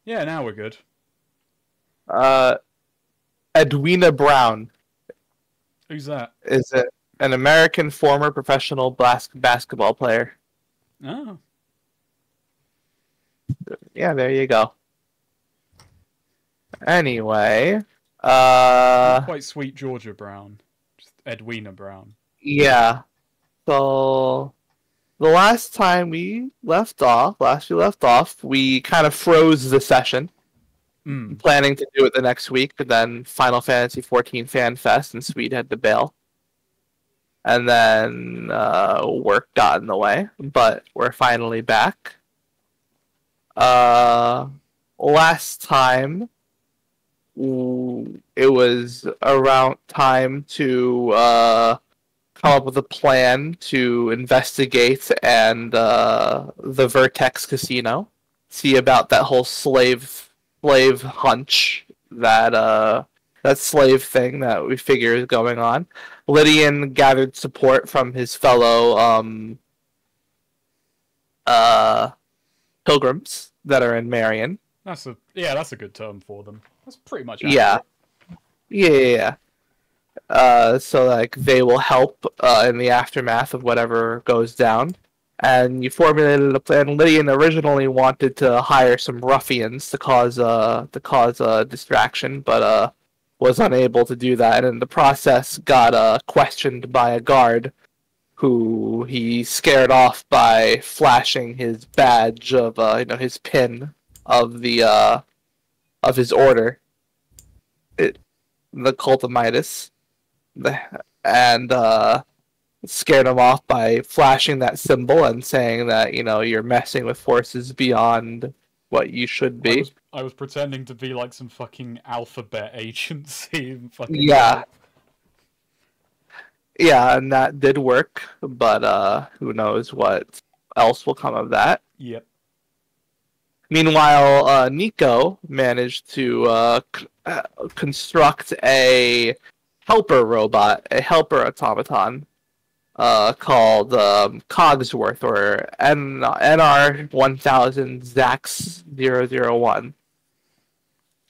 Yeah, now we're good. Uh, Edwina Brown Who's that? is an American former professional basketball player. Oh, Yeah, there you go. Anyway, not uh, quite Sweet Georgia Brown, just Edwina Brown. yeah. So the last we left off, we kind of froze the session, Hmm. planning to do it the next week, but then Final Fantasy 14 Fan Fest and Swede had to bail. And then work got in the way, but we're finally back. Uh, Last time it was around time to come up with a plan to investigate and the Vertex Casino, see about that whole slave hunch that slave thing that we figure is going on. Lydian gathered support from his fellow uh, pilgrims that are in Marion. That's a good term for them. That's pretty much Yeah, accurate. yeah. So like they will help in the aftermath of whatever goes down. And you formulated a plan. Lydian originally wanted to hire some ruffians to cause a distraction, but was unable to do that, and in the process got questioned by a guard who he scared off by flashing his badge of his pin of the of his order, it, the cult of Midas, and scared him off by flashing that symbol and saying that you're messing with forces beyond what you should I be. was I was pretending to be like some fucking alphabet agency and fucking Yeah, help. yeah, and that did work, but who knows what else will come of that. Yep. Meanwhile, Nico managed to construct a helper robot, a helper automaton, called Cogsworth, or NR 1000 Zax 001.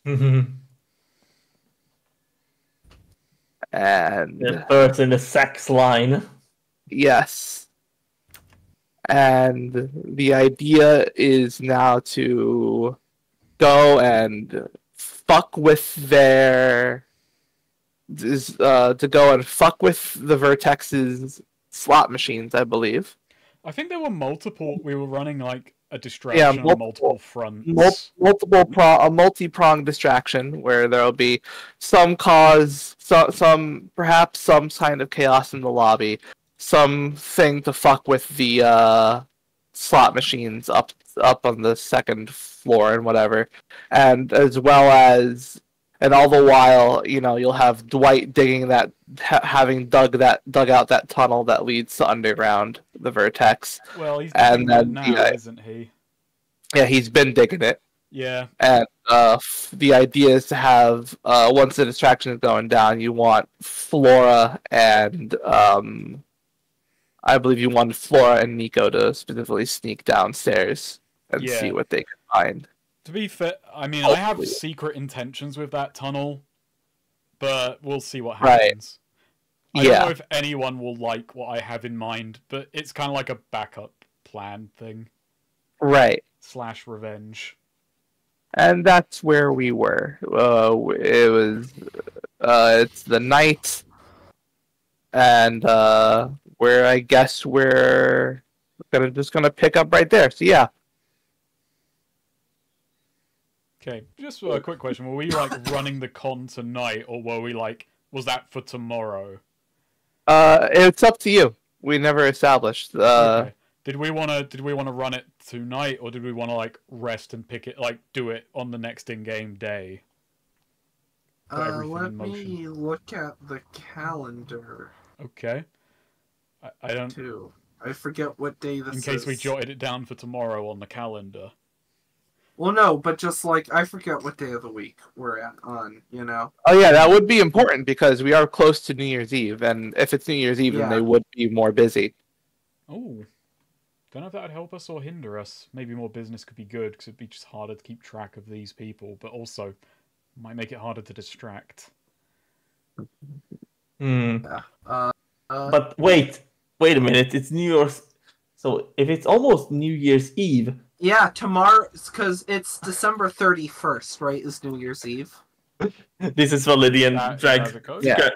Mhm. And The first in the sex line. yes, and the idea is now to go and fuck with their to go and fuck with the Vertex's slot machines, I believe. I think there were multiple. We were running like a Yeah, distraction on multiple mul- fronts. a multi-pronged distraction where there'll be perhaps some kind of chaos in the lobby, something to fuck with the slot machines up on the second floor and whatever, and as well as and all the while, you'll have Dwight digging having dug out that tunnel that leads to underground, the Vertex, Well, he's and digging it then now, isn't he? yeah, he's been digging it. Yeah. And the idea is to have once the distraction is going down, you want Flora and I believe you wanted Flora and Nico to specifically sneak downstairs and see Yeah. what they can find. To be fair, I mean, I have Hopefully. secret intentions with that tunnel, but we'll see what Right. happens. I don't know Yeah. if anyone will like what I have in mind, but it's kind of like a backup plan thing Right. slash revenge. And that's where we were. It was it's the night, and where I guess we're gonna pick up right there. So yeah. Okay, just a quick question: were we like running the con tonight, or were we like was that for tomorrow? It's up to you. We never established. Okay. Did we wanna run it tonight, or did we wanna like rest and pick it like do it on the next in-game day? Put everything Let in motion. me look at the calendar Okay. I don't. too. I forget what day this In is. case we jotted it down for tomorrow on the calendar. Well, no, but just like I forget what day of the week we're on. Oh yeah, that would be important because we are close to New Year's Eve, and if it's New Year's Eve, then Yeah. they would be more busy. Oh. Don't know if that would help us or hinder us. Maybe more business could be good because it'd be just harder to keep track of these people, but also might make it harder to distract. Yeah. But wait a minute. It's New Year's. So if it's almost New Year's Eve. Yeah, tomorrow, because it's December 31st, right? Is New Year's Eve. This is for Lydian As it goes? Yeah.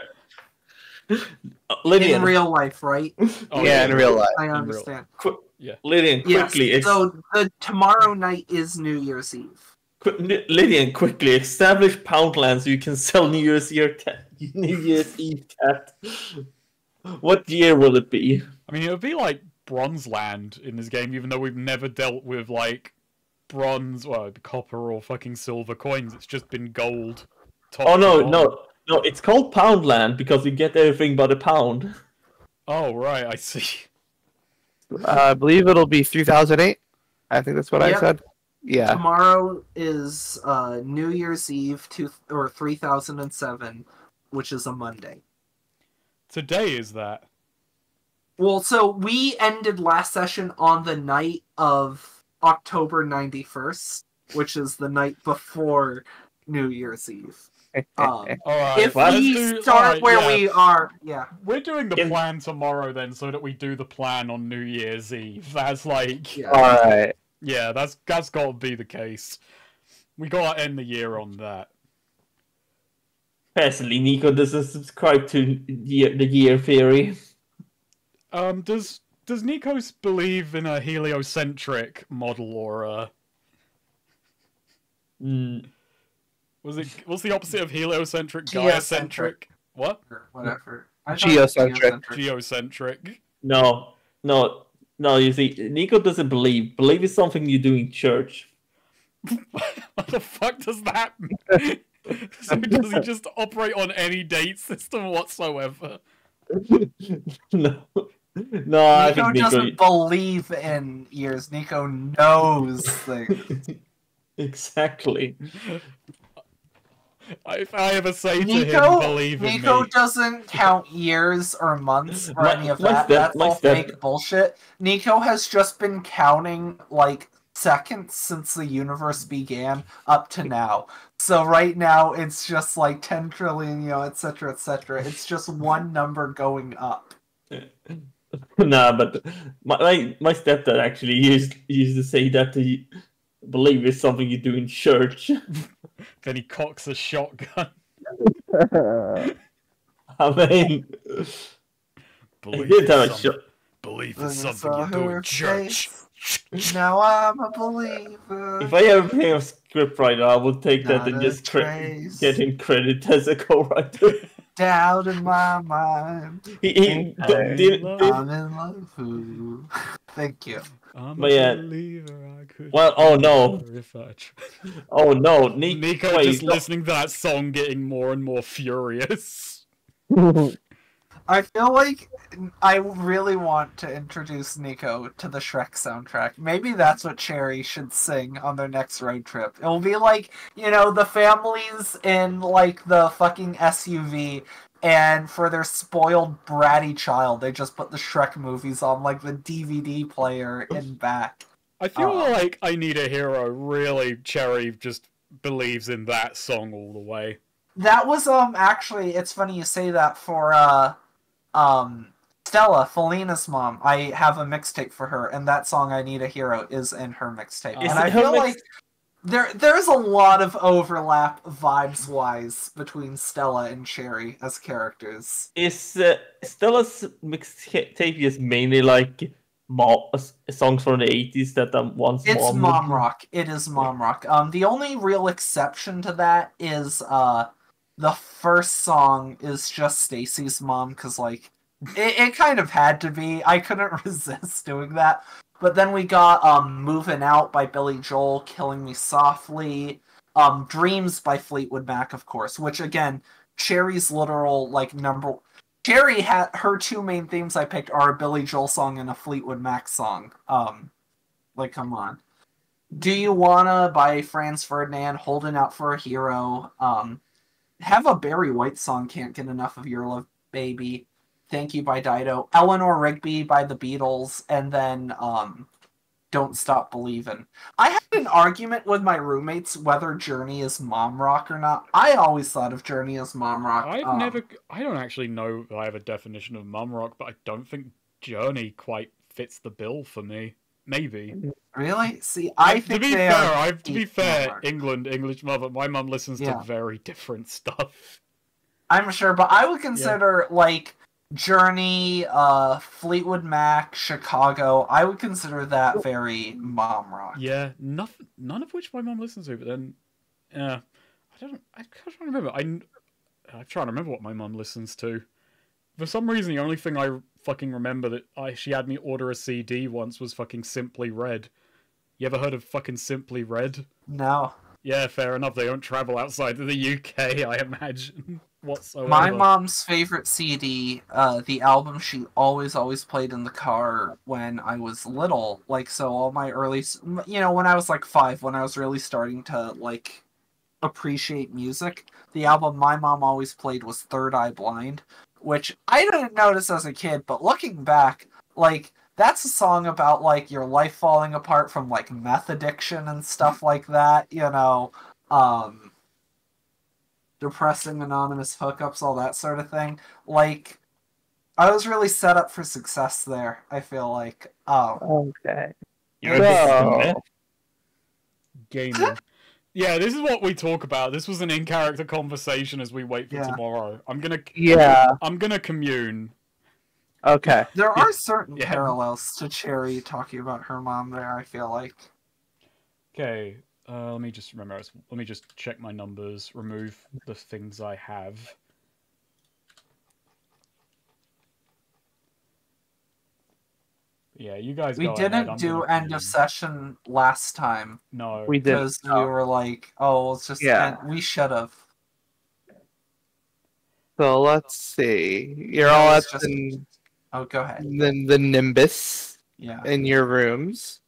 Lydian. In real life, right? Oh, Yeah, in real life. I In real- understand. Yeah. Lydian, Yes. quickly. So the tomorrow night is New Year's Eve. Lydian, quickly establish Poundland so you can sell New Year's Eve cat. What year will it be? I mean, it would be like Bronze Land in this game, even though we've never dealt with like bronze, well, it'd be copper or fucking silver coins. It's just been gold. Top Oh to no, bottom. no, it's called Poundland because you get everything by the pound. Oh right, I see. I believe it'll be 3008. I think that's what I Yep. said. Yeah. Tomorrow is New Year's Eve 3007, which is a Monday. Today is that. Well, so we ended last session on the night of October 91st, which is the night before New Year's Eve. All right. If let's we start where we are, yeah. We're doing the plan tomorrow then, so that we do the plan on New Year's Eve. That's like, Yeah. Alright. yeah, that's got to be the case. We got to end the year on that. Personally, Nico doesn't subscribe to the year theory. Does Nikos believe in a heliocentric model or a? What's the opposite of heliocentric? Geocentric. What? Or whatever. I thought Geocentric. Geocentric. No. You see, Nico doesn't believe. Believe is something you do in church. What the fuck does that mean? So does he just operate on any date system whatsoever? No, I Nico think Nico doesn't believe in years. Nico knows things. exactly. If I ever say to him, Nico believe in Nico me. doesn't count years or months or any of my that. step- That's my all step- fake bullshit. Nico has just been counting like seconds since the universe began up to now. So right now it's just like 10 trillion, you know, etc., etc. It's just one number going up. Nah, but my stepdad actually used to say that the believe is something you do in church. Then he cocks a shotgun. I mean, Believe he did have a is shot. some- belief Then is I something you saw do her in church. face. Now I'm a believer. If I ever became a scriptwriter, I would take that Not and a just trace. get him credit as a co-writer. Doubt in my mind. He Okay. did. I'm in love. Ooh. Thank you. I'm But a yeah. believer. I could. Well, oh no. If I try. Oh no, Nico wait, just no. listening to that song, getting more and more furious. I feel like I really want to introduce Nico to the Shrek soundtrack. Maybe that's what Cherry should sing on their next road trip. It'll be like, you know, the families in like the fucking SUV, and for their spoiled bratty child, they just put the Shrek movies on like the DVD player in back. I feel like I Need a Hero really, Cherry just believes in that song all the way. That was actually, it's funny you say that for Stella, Felina's mom. I have a mixtape for her, and that song "I Need a Hero" is in her mixtape. Is And it I her feel like there's a lot of overlap vibes wise between Stella and Cherry as characters. Is Stella's mixtape is mainly like songs from the 80s that once It's mom mom would- rock. It is mom rock. The only real exception to that is the first song is just Stacy's mom, because like it kind of had to be. I couldn't resist doing that. But then we got Moving Out by Billy Joel, Killing Me Softly, Dreams by Fleetwood Mac, of course, which again, Cherry's literal like number. Cherry had her two main themes I picked are a Billy Joel song and a Fleetwood Mac song. Like come on. Do You Wanna by Franz Ferdinand, Holding Out for a Hero. Have a Barry White song, Can't Get Enough of Your Love, Baby. Thank You by Dido, Eleanor Rigby by the Beatles, and then Don't Stop Believin'. I had an argument with my roommates whether Journey is mom rock or not. I always thought of Journey as mom rock. I don't actually know if I have a definition of mum rock, but I don't think Journey quite fits the bill for me. Maybe. Really? See, I think to be fair, English mother, my mum listens to very different stuff. I'm sure, but I would consider like Journey, Fleetwood Mac, Chicago. I would consider that very mom rock. Yeah, none of which my mum listens to. But then, I can't remember. I'm trying to remember what my mum listens to. For some reason, the only thing I fucking remember that she had me order a CD once was fucking Simply Red. You ever heard of fucking Simply Red? No. Yeah, fair enough. They don't travel outside of the UK, I imagine, whatsoever. My mom's favorite CD, the album she always played in the car when I was little. Like, so all my early... when I was like 5, when I was really starting to, like, appreciate music, the album my mom always played was Third Eye Blind, which I didn't notice as a kid, but looking back, like, that's a song about, like, your life falling apart from, like, meth addiction and stuff like that, depressing anonymous hookups, all that sort of thing. Like, I was really set up for success there, I feel like. Okay. Gaming. Yeah, this is what we talk about. This was an in-character conversation as we wait for tomorrow. I'm gonna commune. Okay. There are certain parallels to Cherry talking about her mom there, I feel like. Okay, let me just remember. Let me just check my numbers, remove the things I have. Yeah, you guys We didn't do end of session last time. No. We did. Because we were like, oh, let's just end. We should have. So let's see. You're all at Oh, go ahead. the Nimbus in your rooms.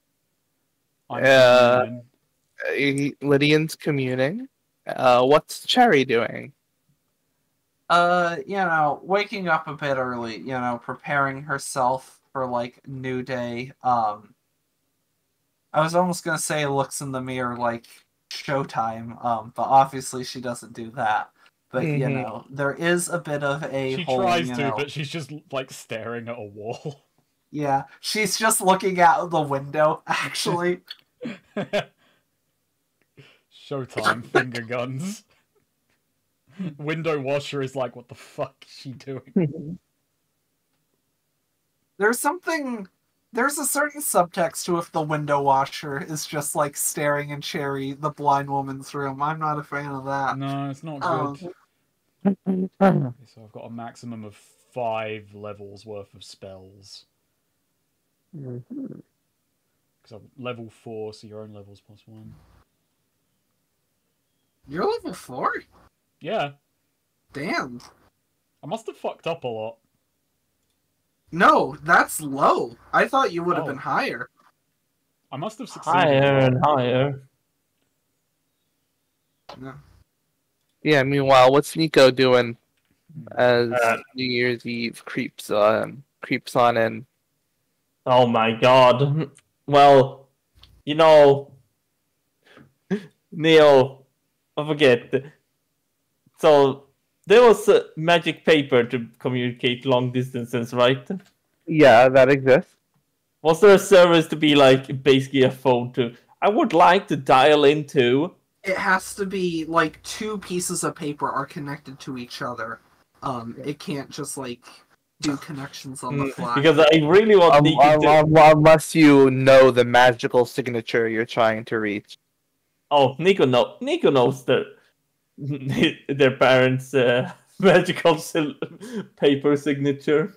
Lydian's communing. What's Cherry doing? Waking up a bit early, preparing herself for, like, new day. I was almost gonna say looks in the mirror like Showtime, but obviously she doesn't do that. But, there is a bit of a She tries to, but she's just, like, staring at a wall. Yeah, she's just looking out the window, actually. Showtime finger guns. Window washer is like, what the fuck is she doing? There's a certain subtext to if the window washer is just, like, staring in Cherry, the blind woman's room. I'm not a fan of that. No, it's not good. Okay, so I've got a maximum of 5 levels worth of spells. Because I'm level 4, so your own level's +1. You're level 4? Yeah. Damn. I must have fucked up a lot. No, that's low. I thought you would have been higher. I must have succeeded. Higher and higher. No. Yeah, meanwhile, what's Nico doing as New Year's Eve creeps on in? Oh my god. Well, Neo, I forget. So, there was magic paper to communicate long distances, right? Yeah, that exists. Was there a service to be, like, basically a phone to... I would like to dial into... It has to be, like, 2 pieces of paper are connected to each other. It can't just, like, do connections on the fly. Because I really want Nico to... Unless you know the magical signature you're trying to reach. Oh, Nico knows their parents' magical paper signature.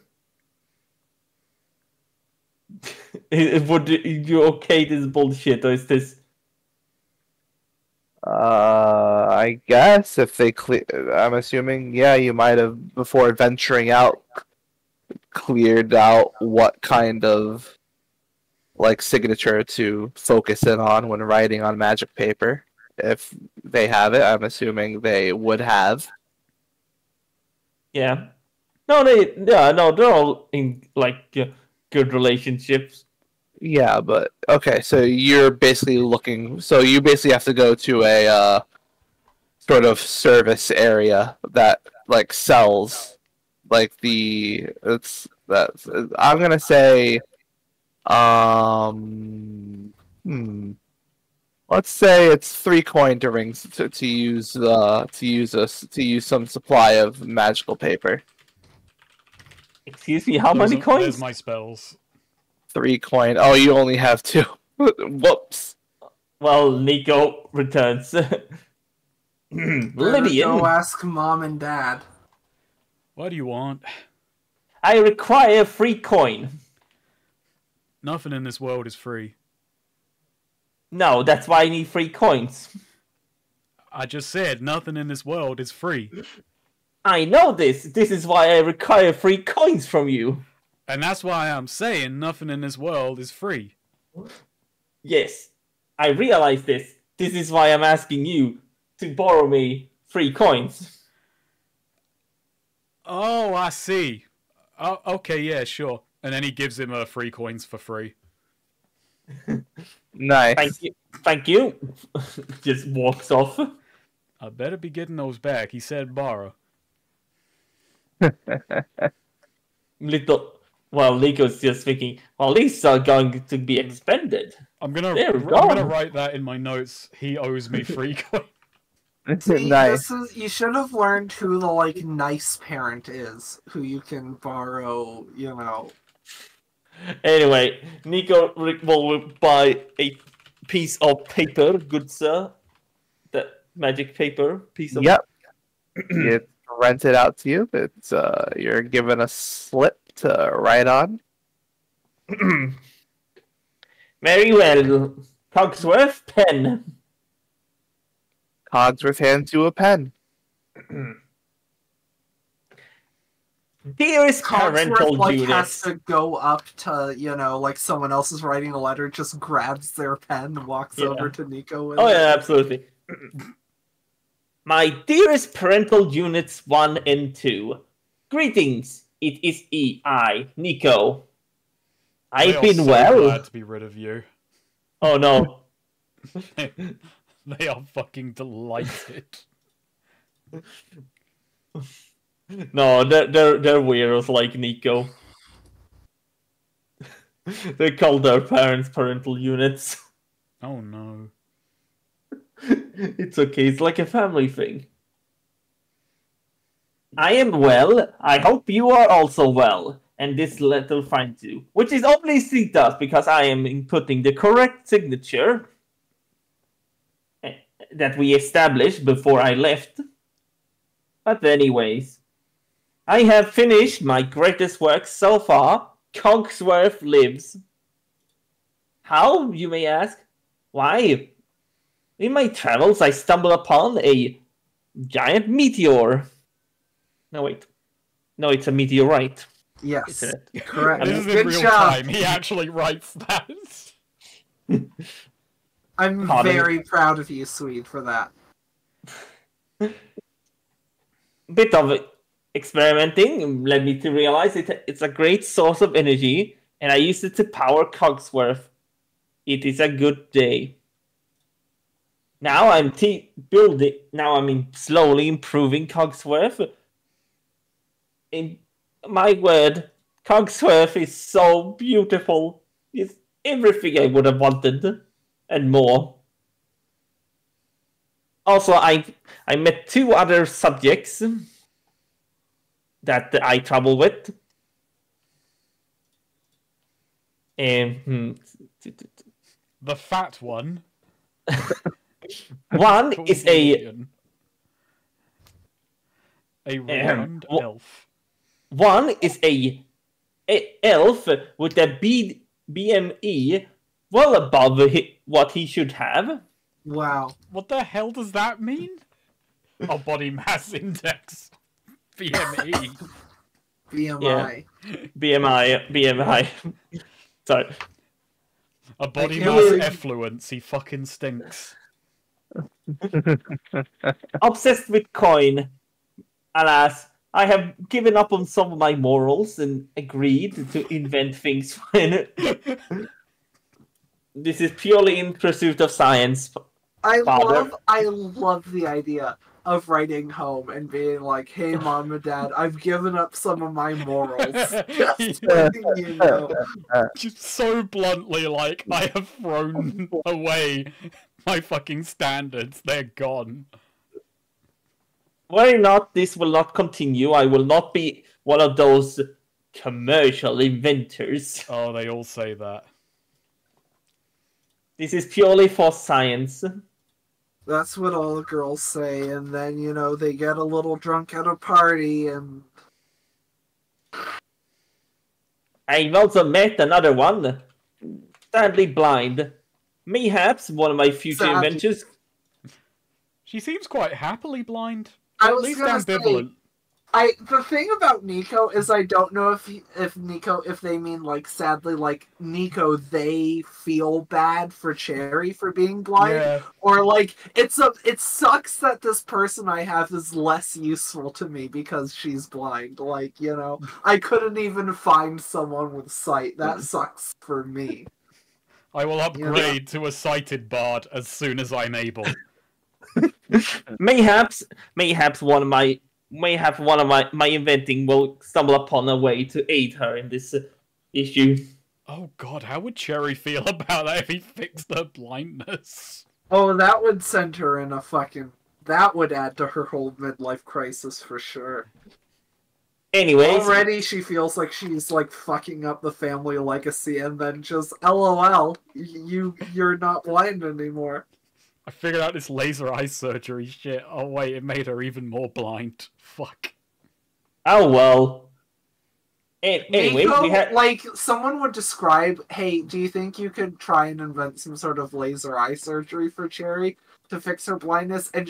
Would you okay this bullshit, or is this... I guess if they I'm assuming, you might have, before venturing out, cleared out what kind of, like, signature to focus in on when writing on magic paper. If they have it, I'm assuming they would have. Yeah. No, they're all in like good relationships. Yeah, but okay, so you're basically looking. So you basically have to go to a sort of service area that like sells like I'm gonna say um hmm, let's say it's 3 coin to rings to use to use some supply of magical paper. Excuse me, how many There's coins? my spells. 3 coin. Oh, you only have 2. Whoops. Well, Nico returns. Better Lydian, go ask mom and dad. What do you want? I require 3 coin. Nothing in this world is free. No, that's why I need 3 coins. I just said nothing in this world is free. I know this. This is why I require 3 coins from you. And that's why I'm saying nothing in this world is free. Yes, I realize this. This is why I'm asking you to borrow me 3 coins. Oh, I see. Oh, okay, yeah, sure. And then he gives him 3 coins for free. Nice. Thank you. Thank you. Just walks off. I better be getting those back. He said borrow. Well, Nico's just thinking, well, these are going to be expended. I'm gonna gone. write that in my notes. He owes me 3 coins. See, Nice. you should have learned who the like nice parent is, who you can borrow, you know. Anyway, Nico will buy a piece of paper, good sir. The magic paper piece of. Yep. It's rented out to you. It's you're given a slip to write on. Very well. Cogsworth, pen. Cogsworth hands you a pen. Dearest parental Cogsworth, like, unit. has to go up to, you know, like someone else is writing a letter, just grabs their pen and walks over to Nico with Oh it. yeah, absolutely. My dearest parental units 1 and 2. Greetings. It is I, Nico. I've They are been so well. glad to be rid of you. Oh no. They are fucking delighted. No, they're weirdos like Nico. They call their parents parental units. Oh no. It's okay, it's like a family thing. I am well. I hope you are also well. And this letter finds you. Which is obviously does, because I am inputting the correct signature that we established before I left. But anyways, I have finished my greatest work so far. Cogsworth lives. How, you may ask? Why? In my travels, I stumbled upon a giant meteor. No, wait. No, it's a meteorite. Yes, Isn't it? correct. This is in Good real job. time. He actually writes that. I'm Pardon? very proud of you, Swede, for that. Bit of experimenting led me to realize it's a great source of energy, and I used it to power Cogsworth. It is a good day. Now I'm slowly improving Cogsworth. In my word, Cogsworth is so beautiful. It's everything I would have wanted and more. Also, I met 2 other subjects that I travel with. The fat one. One is a round elf. One is a elf with a BME well above what he should have. Wow. What the hell does that mean? Oh, body mass index. BME. BMI. BMI. Sorry. A body Like, mass it was- effluence. He fucking stinks. Obsessed with coin. Alas, I have given up on some of my morals and agreed to invent things. This is purely in pursuit of science, Father. I love the idea of writing home and being like, "Hey, Mom and Dad, I've given up some of my morals." Just letting you know. Just so bluntly, like, I have thrown away my fucking standards. They're gone. Worry not, this will not continue. I will not be one of those commercial inventors. Oh, they all say that. This is purely for science. That's what all the girls say, and then, you know, they get a little drunk at a party, and... I've also met another one. Sadly blind. Mayhaps one of my future Sadly. inventions. She seems quite happily blind. I At was least gonna say, ambivalent. the thing about Nico is I don't know if they mean, like, sadly, like, Nico, they feel bad for Cherry for being blind, Yeah. or, like, it sucks that this person I have is less useful to me because she's blind. Like, you know, I couldn't even find someone with sight. That sucks for me. I will upgrade to a sighted bard as soon as I'm able. Mayhaps one of my inventing will stumble upon a way to aid her in this issue. Oh god, how would Cherry feel about that if he fixed her blindness? Oh, that would send her in a fucking... That would add to her whole midlife crisis for sure. Anyways, Already she feels like she's, like, fucking up the family legacy, and then just, LOL, you're not blind anymore. I figured out this laser eye surgery shit. Oh wait, it made her even more blind. Fuck. oh well. Anyway, Nico, we had like, someone would describe, hey, do you think you could try and invent some sort of laser eye surgery for Cherry to fix her blindness? And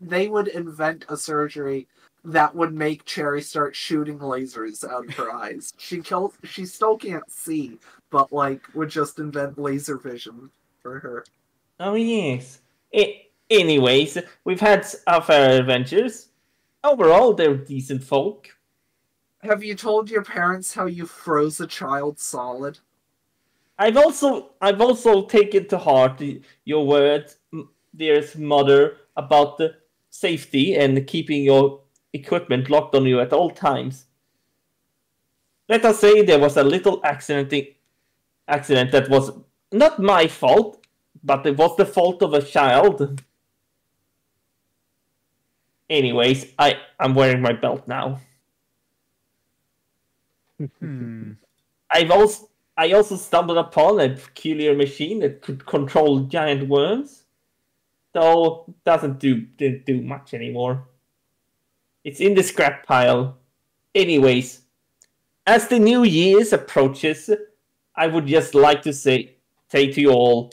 they would invent a surgery that would make Cherry start shooting lasers out of her eyes. She still can't see, but, like, would just invent laser vision for her. oh yes. Anyways, we've had our fair adventures. Overall, they're decent folk. Have you told your parents how you froze a child solid? I've also taken to heart your words, dearest mother, about the safety and keeping your equipment locked on you at all times. Let us say there was a little accident that was not my fault, but it was the fault of a child. Anyways, I'm wearing my belt now. I also stumbled upon a peculiar machine that could control giant worms, though didn't do much anymore. It's in the scrap pile. Anyways, as the new year approaches, I would just like to say to you all,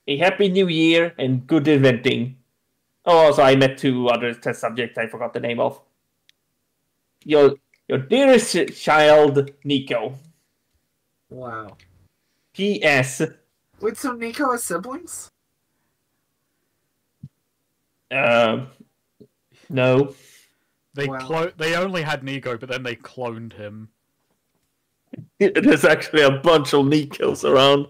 a happy new year and good inventing. Oh, also I met two other test subjects I forgot the name of. Your dearest child, Nico. Wow. P.S. Wait, so Nico has siblings? No. They only had Nico, but then they cloned him. There's actually a bunch of Nikos around.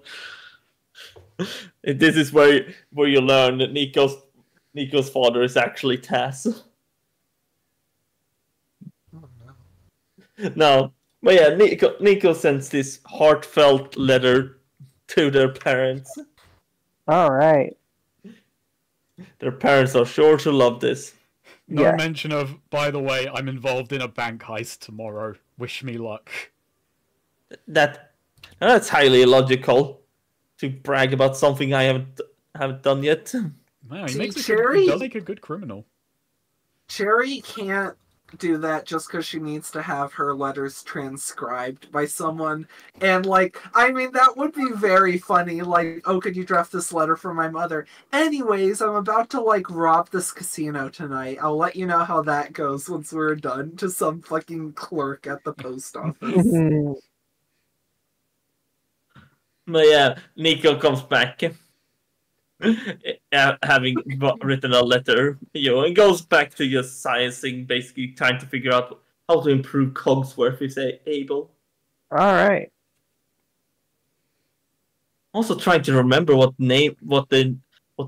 This is where you learn that Nico's father is actually Taz. No, but yeah, Nico sends this heartfelt letter to their parents. All right. Their parents are sure to love this. No mention of, by the way, I'm involved in a bank heist tomorrow. Wish me luck. That's highly illogical to brag about something I haven't done yet. Wow, See, he Cherry- does make a good criminal. Cherry can't do that just because she needs to have her letters transcribed by someone. And, like, I mean, that would be very funny. Like, oh, could you draft this letter for my mother? Anyways, I'm about to, like, rob this casino tonight. I'll let you know how that goes once we're done, to some fucking clerk at the post office. But yeah, Nico comes back. having written a letter, and goes back to just sciencing, basically trying to figure out how to improve Cogsworth if they're able. All right. Also trying to remember what the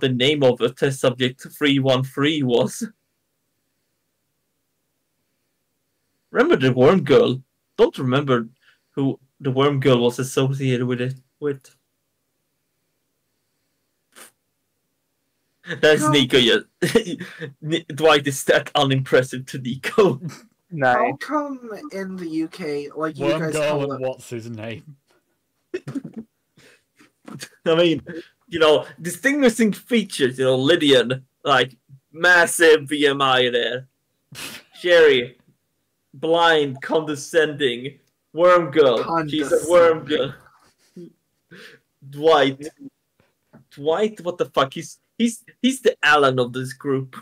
name of a test subject 313 was. Remember the worm girl? Don't remember who the worm girl was associated with it with. That's Nico. Yeah, Dwight is that unimpressive to Nico. Nice. How come in the UK, like you Worm guys girl call and it, what's his name? I mean, distinguishing features. Lydian, like massive BMI there. Sherry, blind, condescending. Worm girl, she's a worm girl. Dwight, what the fuck? He's the Alan of this group.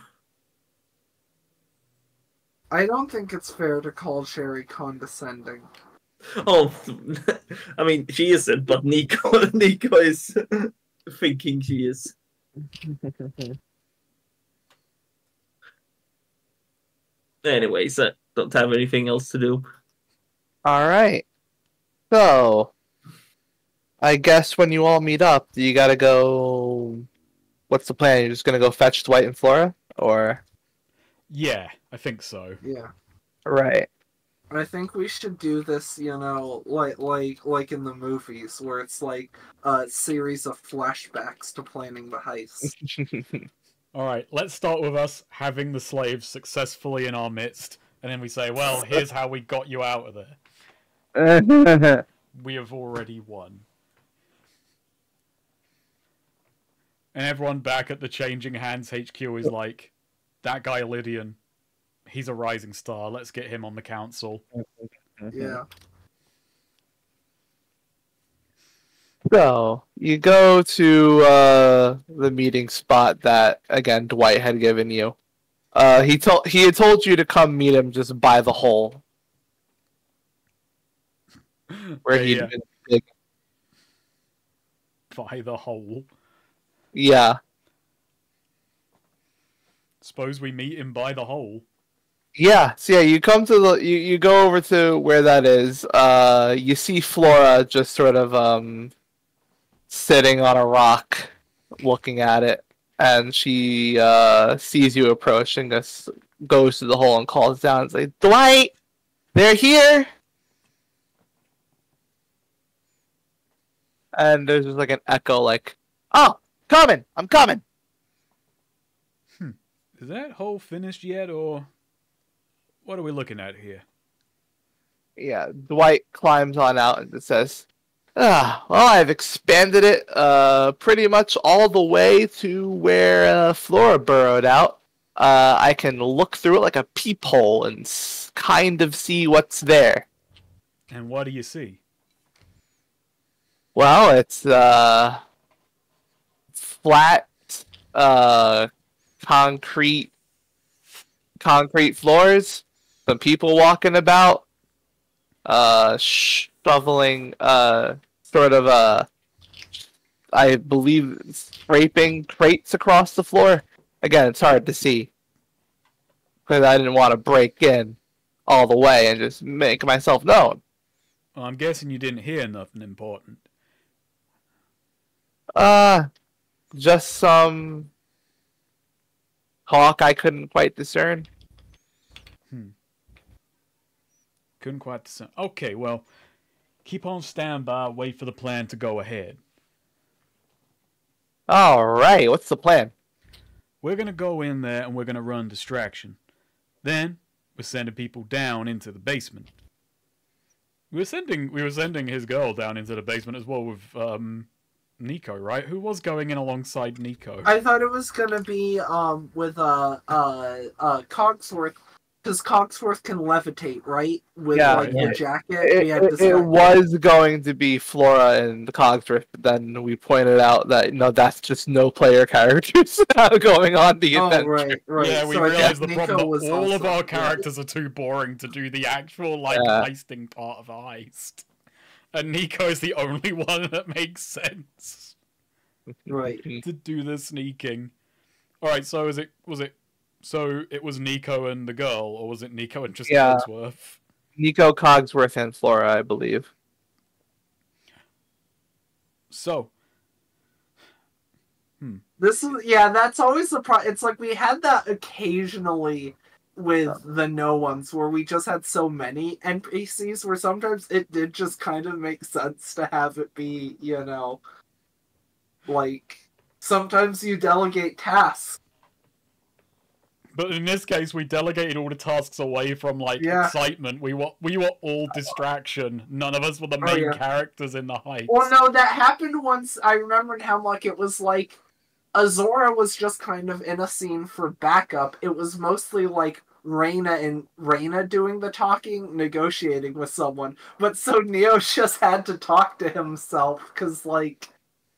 I don't think it's fair to call Sherry condescending. Oh, I mean, she isn't, but Nico is thinking she is. Anyways, I don't have anything else to do. All right. So, I guess when you all meet up, you gotta go. What's the plan? You're just gonna go fetch Dwight and Flora, or? Yeah, I think so. Yeah. Right. I think we should do this, like in the movies, where it's like a series of flashbacks to planning the heist. Alright, let's start with us having the slaves successfully in our midst, and then we say, well, here's how we got you out of there. We have already won. And everyone back at the Changing Hands HQ is like, that guy Lydian, he's a rising star, let's get him on the council. Yeah. So, you go to the meeting spot that, again, Dwight had given you. He had told you to come meet him just by the hole. Where he'd been digging. By the hole. Yeah. Suppose we meet him by the hole. Yeah, so yeah, you come to you go over to where that is. You see Flora just sort of sitting on a rock, looking at it, and she sees you approach and just goes to the hole and calls down and says, "Dwight, they're here!" And there's just like an echo, like, "Oh, coming! I'm coming!" Is that hole finished yet, or what are we looking at here? Yeah, Dwight climbs on out and it says, well, I've expanded it pretty much all the way to where Flora burrowed out. I can look through it like a peephole and kind of see what's there. And what do you see? Well, it's flat concrete floors, some people walking about, shoveling, I believe, scraping crates across the floor. Again, it's hard to see because I didn't want to break in all the way and just make myself known. Well, I'm guessing you didn't hear nothing important. Just some talk I couldn't quite discern. Couldn't quite discern. Okay, well, keep on standby, wait for the plan to go ahead. Alright, what's the plan? We're gonna go in there and we're gonna run distraction. Then, we're sending people down into the basement. We were sending his girl down into the basement as well with, Nico, right? Who was going in alongside Nico? I thought it was gonna be with Cogsworth, because Cogsworth can levitate, right? With the jacket. It was going to be Flora and the Cogsworth, but then we pointed out that that's just no player characters going on the adventure. Right. Yeah, we so realized the problem was that all of also- our characters are too boring to do the actual heisting part of a heist. And Nico is the only one that makes sense. Right. to do the sneaking. All right, so it was Nico and the girl, or was it Nico and just Yeah. Cogsworth? Nico, Cogsworth, and Flora, I believe. So, That's always the problem. It's like we had that occasionally with the no ones where we just had so many NPCs where sometimes it did just kind of make sense to have it be, like sometimes you delegate tasks. but in this case, we delegated all the tasks away from excitement. We were all distraction. None of us were the main characters in the Heights. Well, no, that happened once. I remember in Hemlock, it was like Azora was just kind of in a scene for backup. It was mostly like Reyna doing the talking, negotiating with someone. But so Neo just had to talk to himself because,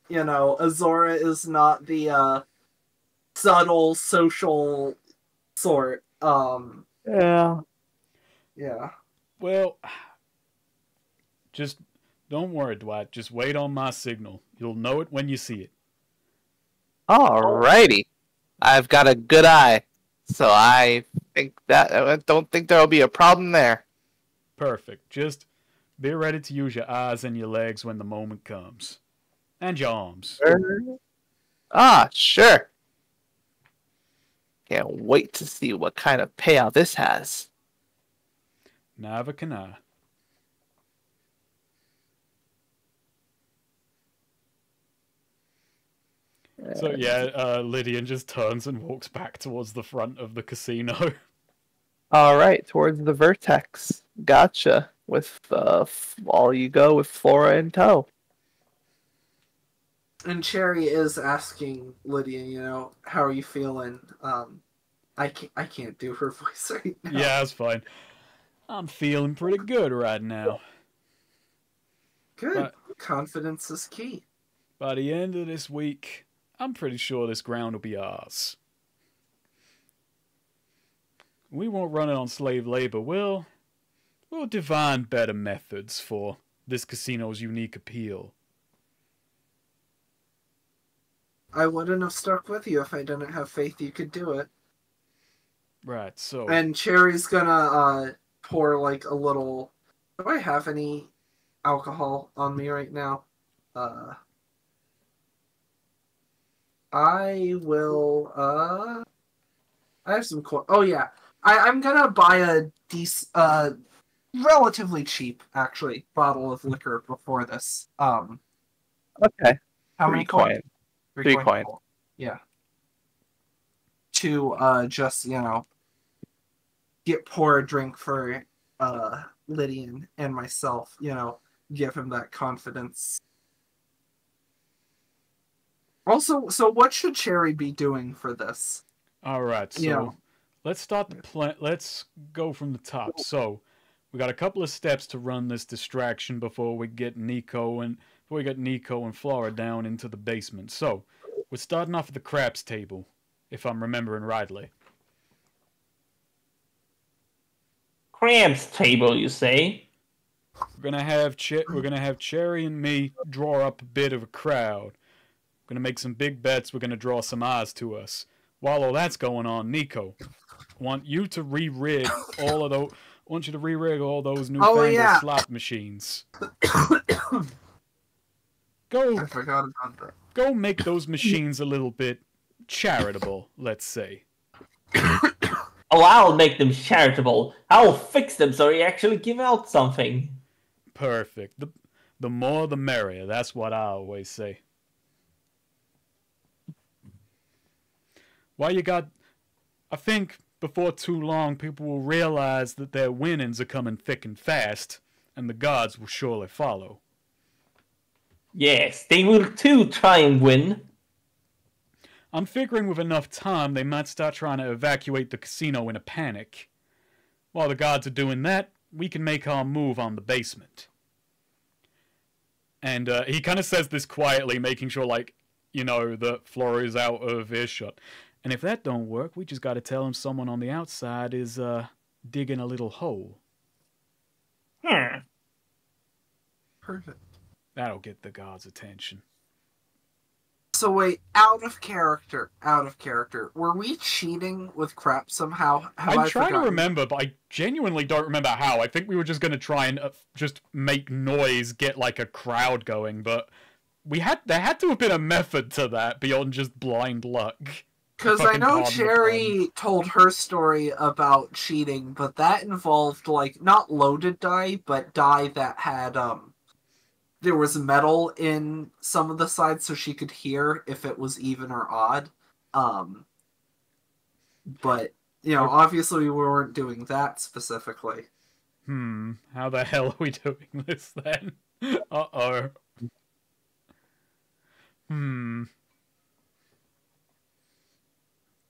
Azora is not the subtle social sort. Yeah. Yeah. Well, just don't worry, Dwight. Just wait on my signal. You'll know it when you see it. Alrighty. I've got a good eye, so I don't think there'll be a problem there. Perfect. Just be ready to use your eyes and your legs when the moment comes. And your arms. Sure. Can't wait to see what kind of payout this has. Neither can I. So Lydian just turns and walks back towards the front of the casino. Alright, towards the vertex. Gotcha. With all you go with Flora in tow. And Cherry is asking Lydian, how are you feeling? I can't do her voice right now. Yeah, that's fine. I'm feeling pretty good right now. Good. But confidence is key. By the end of this week, I'm pretty sure this ground will be ours. We won't run it on slave labor. We'll divine better methods for this casino's unique appeal. I wouldn't have stuck with you if I didn't have faith you could do it. Right, so... And Cherry's gonna pour like a little... Do I have any alcohol on me right now? I will... I have some... Oh, yeah. I'm gonna buy a relatively cheap, actually, bottle of liquor before this. Okay. How many coins? 3 coins. Yeah. To just, pour a drink for Lydian and myself, give him that confidence. Also, so what should Cherry be doing for this? Alright, so let's start the plan. Let's go from the top. So, we got a couple of steps to run this distraction before we get Nico and Flora down into the basement. So, we're starting off at the craps table, if I'm remembering rightly. Cramps table, you say? We're gonna have Cherry and me draw up a bit of a crowd. We're gonna make some big bets. We're gonna draw some eyes to us. While all that's going on, Nico, I want you to re-rig all those newfangled slot machines. I forgot about that. Go make those machines a little bit charitable, let's say. Oh, I'll make them charitable. I'll fix them so they actually give out something. Perfect. The more the merrier. That's what I always say. I think before too long, people will realize that their winnings are coming thick and fast, and the gods will surely follow. Yes, they will too try and win. I'm figuring with enough time, they might start trying to evacuate the casino in a panic. While the gods are doing that, we can make our move on the basement. And he kind of says this quietly, making sure, that Flora is out of earshot. And if that don't work, we just got to tell him someone on the outside is digging a little hole. Perfect. That'll get the gods' attention. So wait, out of character. Were we cheating with crap somehow? Have I'm I trying to forgotten? remember, but I genuinely don't remember how. I think we were just going to try and just make noise, get like a crowd going, but there had to have been a method to that beyond just blind luck. Because I know Cherry told her story about cheating, but that involved, like, not loaded die, but die that had, there was metal in some of the sides so she could hear if it was even or odd. But, you know, obviously we weren't doing that specifically. How the hell are we doing this then? Uh-oh.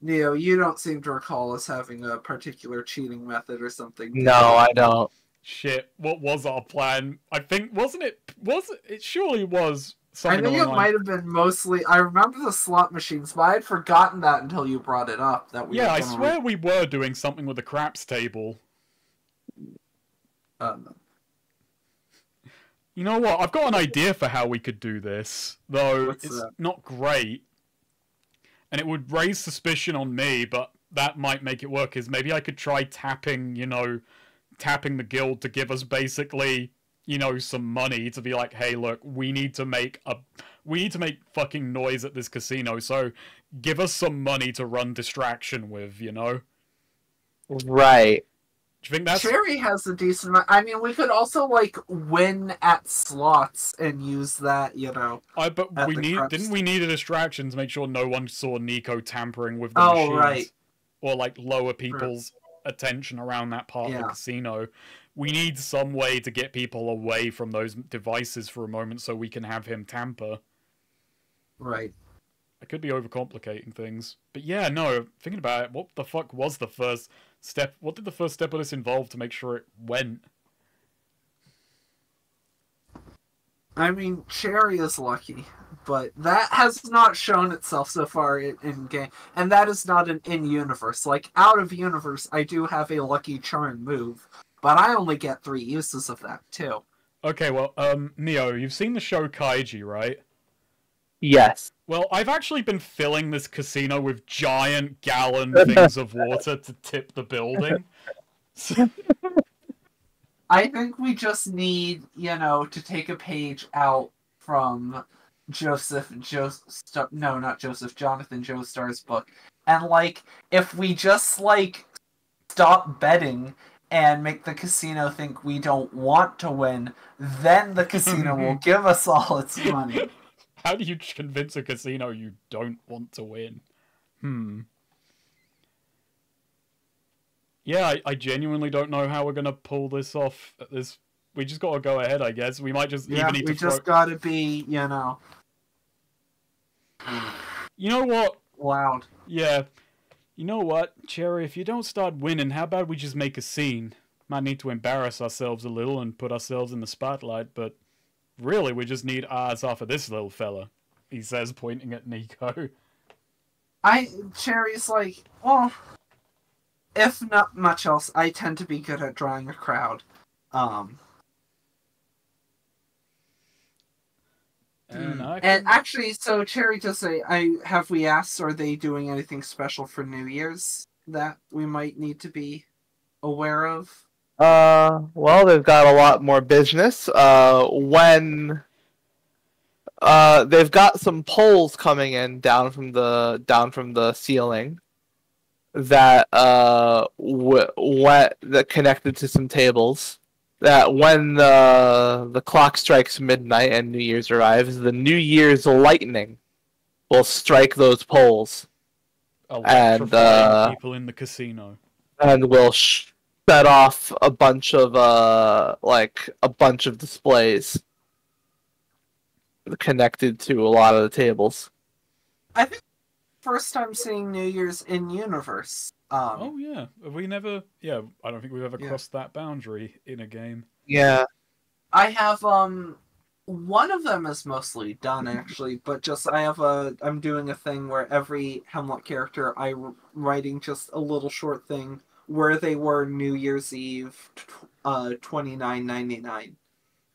Neo, you don't seem to recall us having a particular cheating method or something. No, I don't. Shit, what was our plan? I think, it surely was something I think it might have been mostly, I remember the slot machines, but I had forgotten that until you brought it up. I swear we were doing something with the craps table. You know what? I've got an idea for how we could do this, though it's not great. And it would raise suspicion on me, but that might make it work, is maybe I could try tapping the guild to give us basically, some money to be like, hey, look, we need to make fucking noise at this casino, so give us some money to run distraction with, Right. Do you think that's... Cherry has a decent amount. I mean, we could also, like, win at slots and use that, But didn't we need a distraction to make sure no one saw Nico tampering with the machines? Right. Or, like, lower people's attention around that part of the casino. We need some way to get people away from those devices for a moment so we can have him tamper. Right. I could be overcomplicating things. But yeah, no, thinking about it, what the fuck was the first step? What did the first step of this involve to make sure it went? I mean, Cherry is lucky, but that has not shown itself so far in game. And that is not an in-universe. Like, out-of-universe, I do have a lucky charm move, but I only get 3 uses of that, too. Okay, well, Neo, you've seen the show Kaiji, right? Yes. Well, I've actually been filling this casino with giant gallon things of water to tip the building. I think we just need, to take a page out from Jonathan Joestar's book. And, like, if we just, like, stop betting and make the casino think we don't want to win, then the casino will give us all its money. How do you convince a casino you don't want to win? Yeah, I genuinely don't know how we're gonna pull this off. We just gotta go ahead, I guess. We might just even need to just gotta be, You know what? Loud. Yeah. You know what, Cherry, if you don't start winning, how about we just make a scene? Might need to embarrass ourselves a little and put ourselves in the spotlight, but really, we just need eyes off of this little fella, he says, pointing at Nico. Cherry's like, well, if not much else, I tend to be good at drawing a crowd. And actually, so Cherry does say, have we asked, are they doing anything special for New Year's that we might need to be aware of? Well, they've got a lot more business. When they've got some poles coming in down from the ceiling that that connected to some tables. That when the clock strikes midnight and New Year's arrives, the New Year's lightning will strike those poles, and people in the casino, and will set off a bunch of displays connected to a lot of the tables. I think first time seeing New Year's in universe. Oh yeah, have we never? Yeah, I don't think we've ever crossed that boundary in a game. Yeah, I have one of them is mostly done actually, but I'm doing a thing where every Hemlock character I'm writing just a little short thing where they were New Year's Eve, $29.99.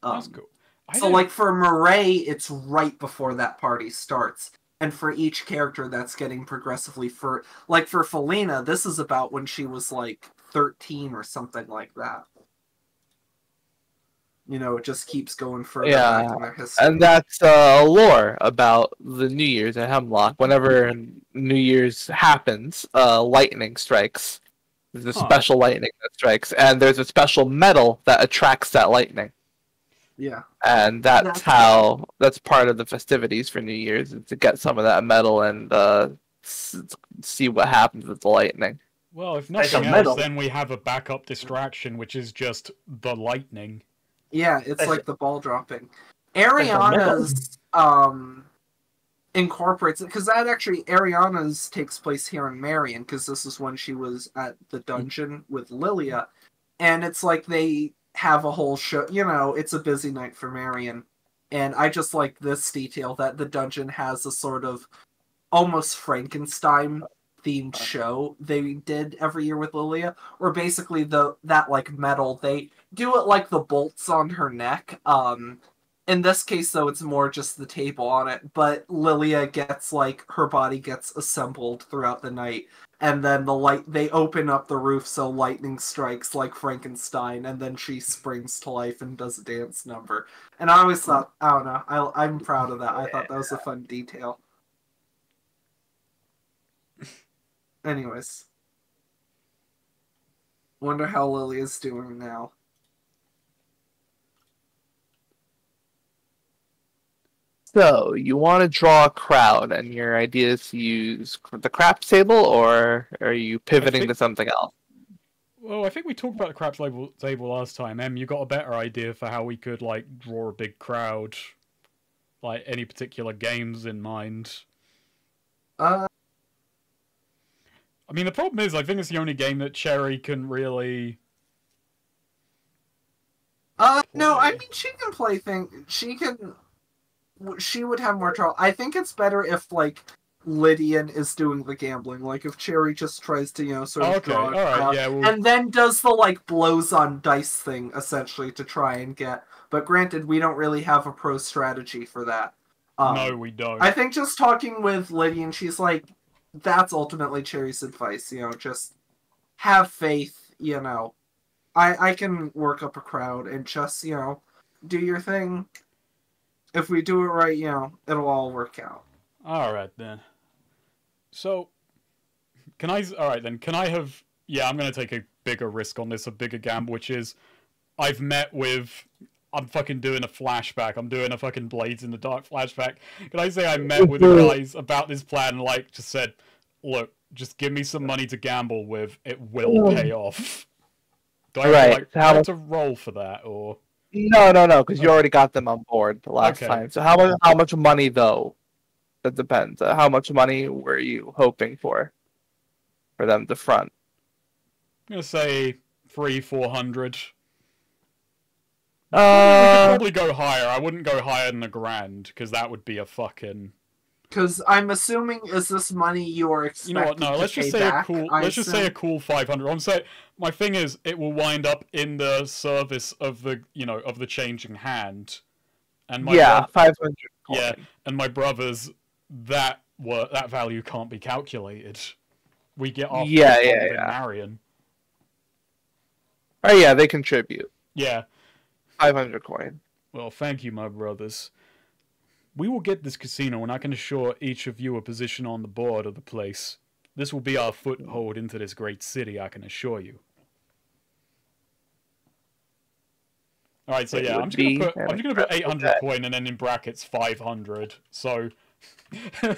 That's cool. So like for Murray, it's right before that party starts. And for each character, that's getting progressively like for Felina, this is about when she was like 13 or something like that. You know, it just keeps going further back in their history. And that's lore about the New Year's at Hemlock. Whenever New Year's happens, lightning strikes. There's a special lightning that strikes, and there's a special metal that attracts that lightning. Yeah. And that's part of the festivities for New Year's, is to get some of that metal and see what happens with the lightning. Well, if nothing else, then we have a backup distraction, which is just the lightning. Yeah, it's like the ball dropping. Ariana's incorporates it, because that actually, Ariana's takes place here in Marion, because this is when she was at the dungeon with Lilia, and it's like they have a whole show, you know, it's a busy night for Marion, and I just like this detail that the dungeon has a sort of almost Frankenstein themed show they did every year with Lilia, or basically that like metal, they do it like the bolts on her neck. In this case though, it's more just the table on it, but Lilia gets like, her body gets assembled throughout the night, and then they open up the roof so lightning strikes like Frankenstein, and then she springs to life and does a dance number. And I always thought, I don't know, I'm proud of that. I thought that was a fun detail. Anyways. Wonder how Lilia's doing now. So, you want to draw a crowd, and your idea is to use the craps table, or are you pivoting to something else? Well, I think we talked about the craps table last time. You got a better idea for how we could, like, draw a big crowd? Like, any particular games in mind? I mean, the problem is, I think it's the only game that Cherry can really... No, I mean, she can play things. She would have more trouble. I think it's better if, like, Lydian is doing the gambling. Like, if Cherry just tries to, you know, sort of draw a crowd, and then does the, like, blows on dice thing, essentially, to try and get... But granted, we don't really have a pro strategy for that. No, we don't. I think just talking with Lydian, she's like, that's ultimately Cherry's advice, you know, just have faith, you know. I can work up a crowd and just, you know, do your thing. If we do it right, you know, it'll all work out. Alright then. So, alright then, can I have... Yeah, I'm gonna take a bigger risk on this, a bigger gamble, which is, I'm fucking doing a flashback. I'm doing a fucking Blades in the Dark flashback. Can I say I met with the guys about this plan and, like, just said, look, just give me some money to gamble with. It will pay off. Do I have to roll for that, or...? No, because you already got them on board the last time. So how much money, though? That depends. How much money were you hoping for them to front? I'm gonna say 300-400. We could probably go higher. I wouldn't go higher than $1,000, because that would be a fucking... Because I'm assuming, is this money you are expecting You know what, no, let's just say back, just say a cool 500. I'm saying, my thing is, it will wind up in the service of the, you know, of the changing hand. And my 500 coin. Yeah, and my brothers, that value can't be calculated. We get off in Marion. Oh yeah, they contribute. Yeah. 500 coin. Well, thank you, my brothers. We will get this casino, and I can assure each of you a position on the board of the place. This will be our foothold into this great city, I can assure you. Alright, so yeah, I'm just gonna put 800 coin and then in brackets 500. So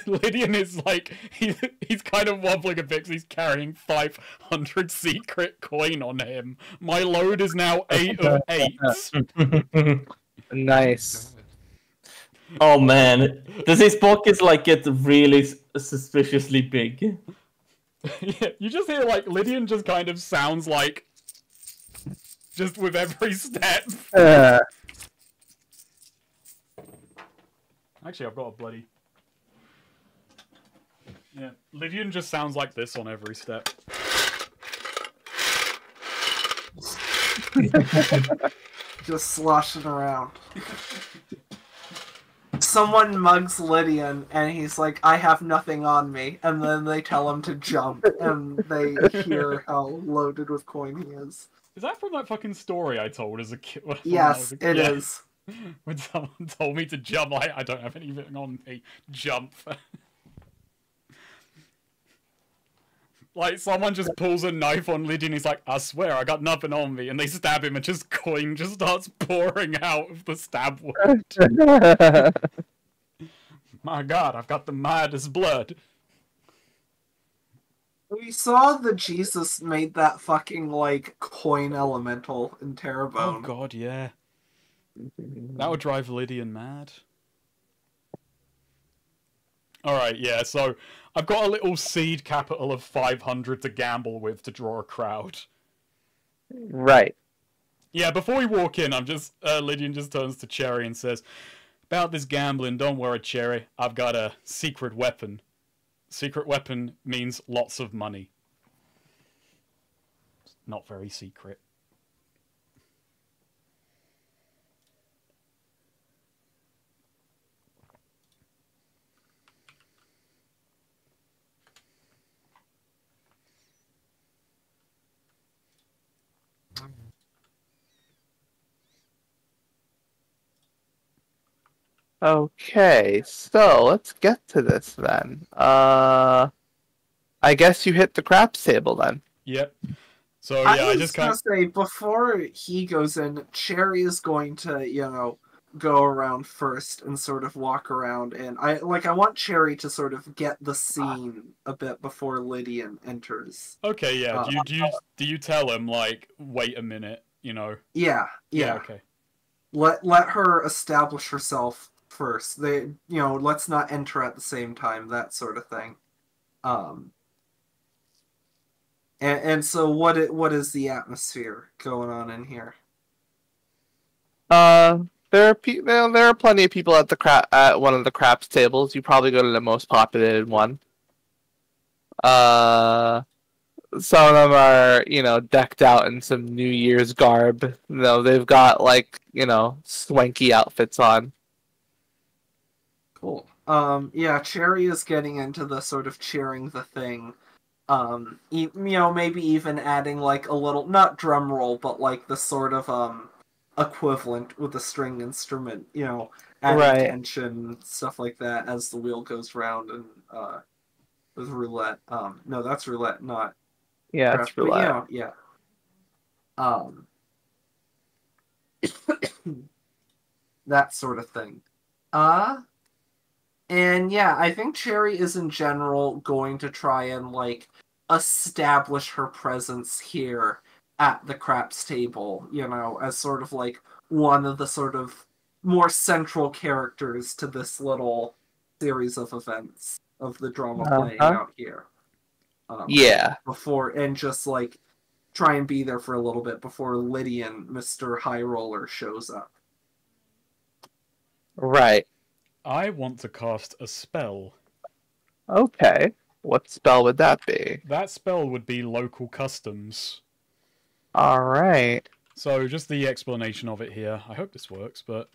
Lydian is like, he's kind of wobbling a bit because he's carrying 500 secret coin on him. My load is now 8 of 8. Nice. Oh man, does his pockets like get really suspiciously big? Yeah, you just hear like Lydian just kind of sounds like just with every step. Actually, I've got a bloody... Yeah, Lydian just sounds like this on every step. Just sloshing around. someone mugs Lydian, and he's like, "I have nothing on me," and then they tell him to jump, and they hear how loaded with coin he is. Is that from that fucking story I told as a kid? Yes, it is. When someone told me to jump, I don't have anything on me. Jump. Like, someone just pulls a knife on Lydian, he's like, I swear, I got nothing on me, and they stab him, and just coin just starts pouring out of the stab wound. My god, I've got the maddest blood. We saw that Jesus made that fucking, like, coin elemental in Terrebone. Oh god, yeah. That would drive Lydian mad. Alright, yeah, so I've got a little seed capital of 500 to gamble with to draw a crowd. Right. Yeah, before we walk in, Lydian just turns to Cherry and says, about this gambling, don't worry, Cherry, I've got a secret weapon. Secret weapon means lots of money. Not very secret. Okay, so let's get to this then. I guess you hit the craps table then. Yep. So yeah, I just gonna say, before he goes in, Cherry is going to, go around first and sort of walk around, and I want Cherry to sort of get the scene a bit before Lydian enters. Okay, yeah. Do you tell him, like, wait a minute, Yeah. Okay. Let her establish herself first. Let's not enter at the same time, that sort of thing. And so what is the atmosphere going on in here? There are plenty of people at one of the craps tables. You probably go to the most populated one. Some of them are, decked out in some New Year's garb. They've got swanky outfits on. Cool. Yeah, Cherry is getting into the sort of cheering the thing. Maybe even adding like a little, not drum roll, but like the sort of equivalent with a string instrument, adding tension, stuff like that as the wheel goes round, and with roulette. No, that's roulette, not. Yeah, craft, it's roulette. Yeah. That sort of thing. And yeah, I think Cherry is in general going to try and like establish her presence here at the craps table, as sort of like one of the sort of more central characters to this little series of events of the drama playing out here. Yeah. Before, and just like try and be there for a little bit before Lydian, Mr. High Roller, shows up. Right. I want to cast a spell. Okay. What spell would that be? That spell would be local customs. Alright. So, just the explanation of it here. I hope this works, but...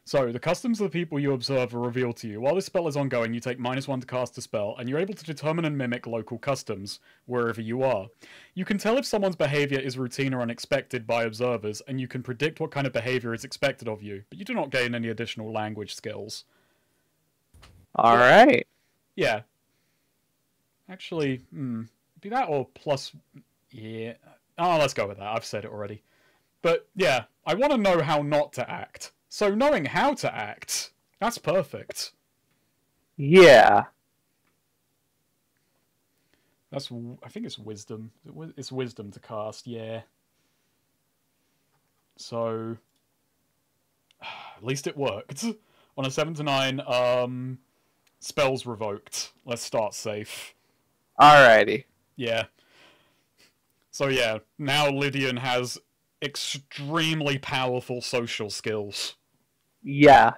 So, the customs of the people you observe are revealed to you. While this spell is ongoing, you take -1 to cast a spell, and you're able to determine and mimic local customs, wherever you are. You can tell if someone's behavior is routine or unexpected by observers, and you can predict what kind of behavior is expected of you, but you do not gain any additional language skills. Alright. Yeah. Actually, be that or plus... Yeah. Oh, let's go with that. I've said it already. But, yeah, I want to know how not to act. So knowing how to act, that's perfect. Yeah. I think it's wisdom. It's wisdom to cast, yeah. So, at least it worked. On a 7 to 9, spells revoked. Let's start safe. Alrighty. Yeah. So yeah, now Lydian has extremely powerful social skills. Yeah.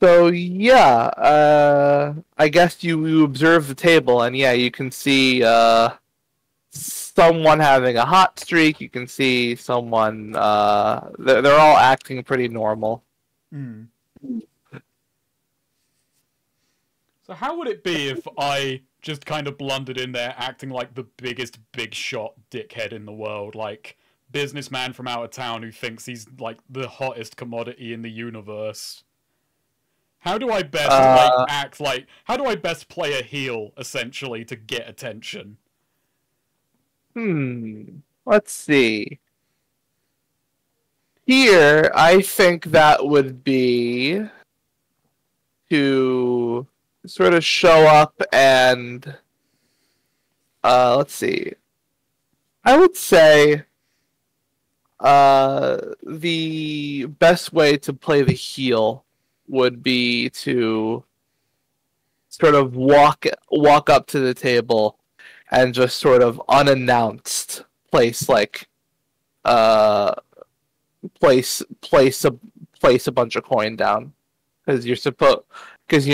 So yeah, I guess you observe the table, and yeah, you can see someone having a hot streak. You can see someone. They're all acting pretty normal. Hmm. So how would it be if I just kind of blundered in there acting like the biggest big shot dickhead in the world, like businessman from out of town who thinks he's like the hottest commodity in the universe? How do I best act like, how do I best play a heel essentially to get attention? Let's see. Here, I think that would be to sort of show up and let's see. I would say the best way to play the heel would be to sort of walk up to the table and just sort of unannounced place like place a bunch of coin down, because you're supposed, because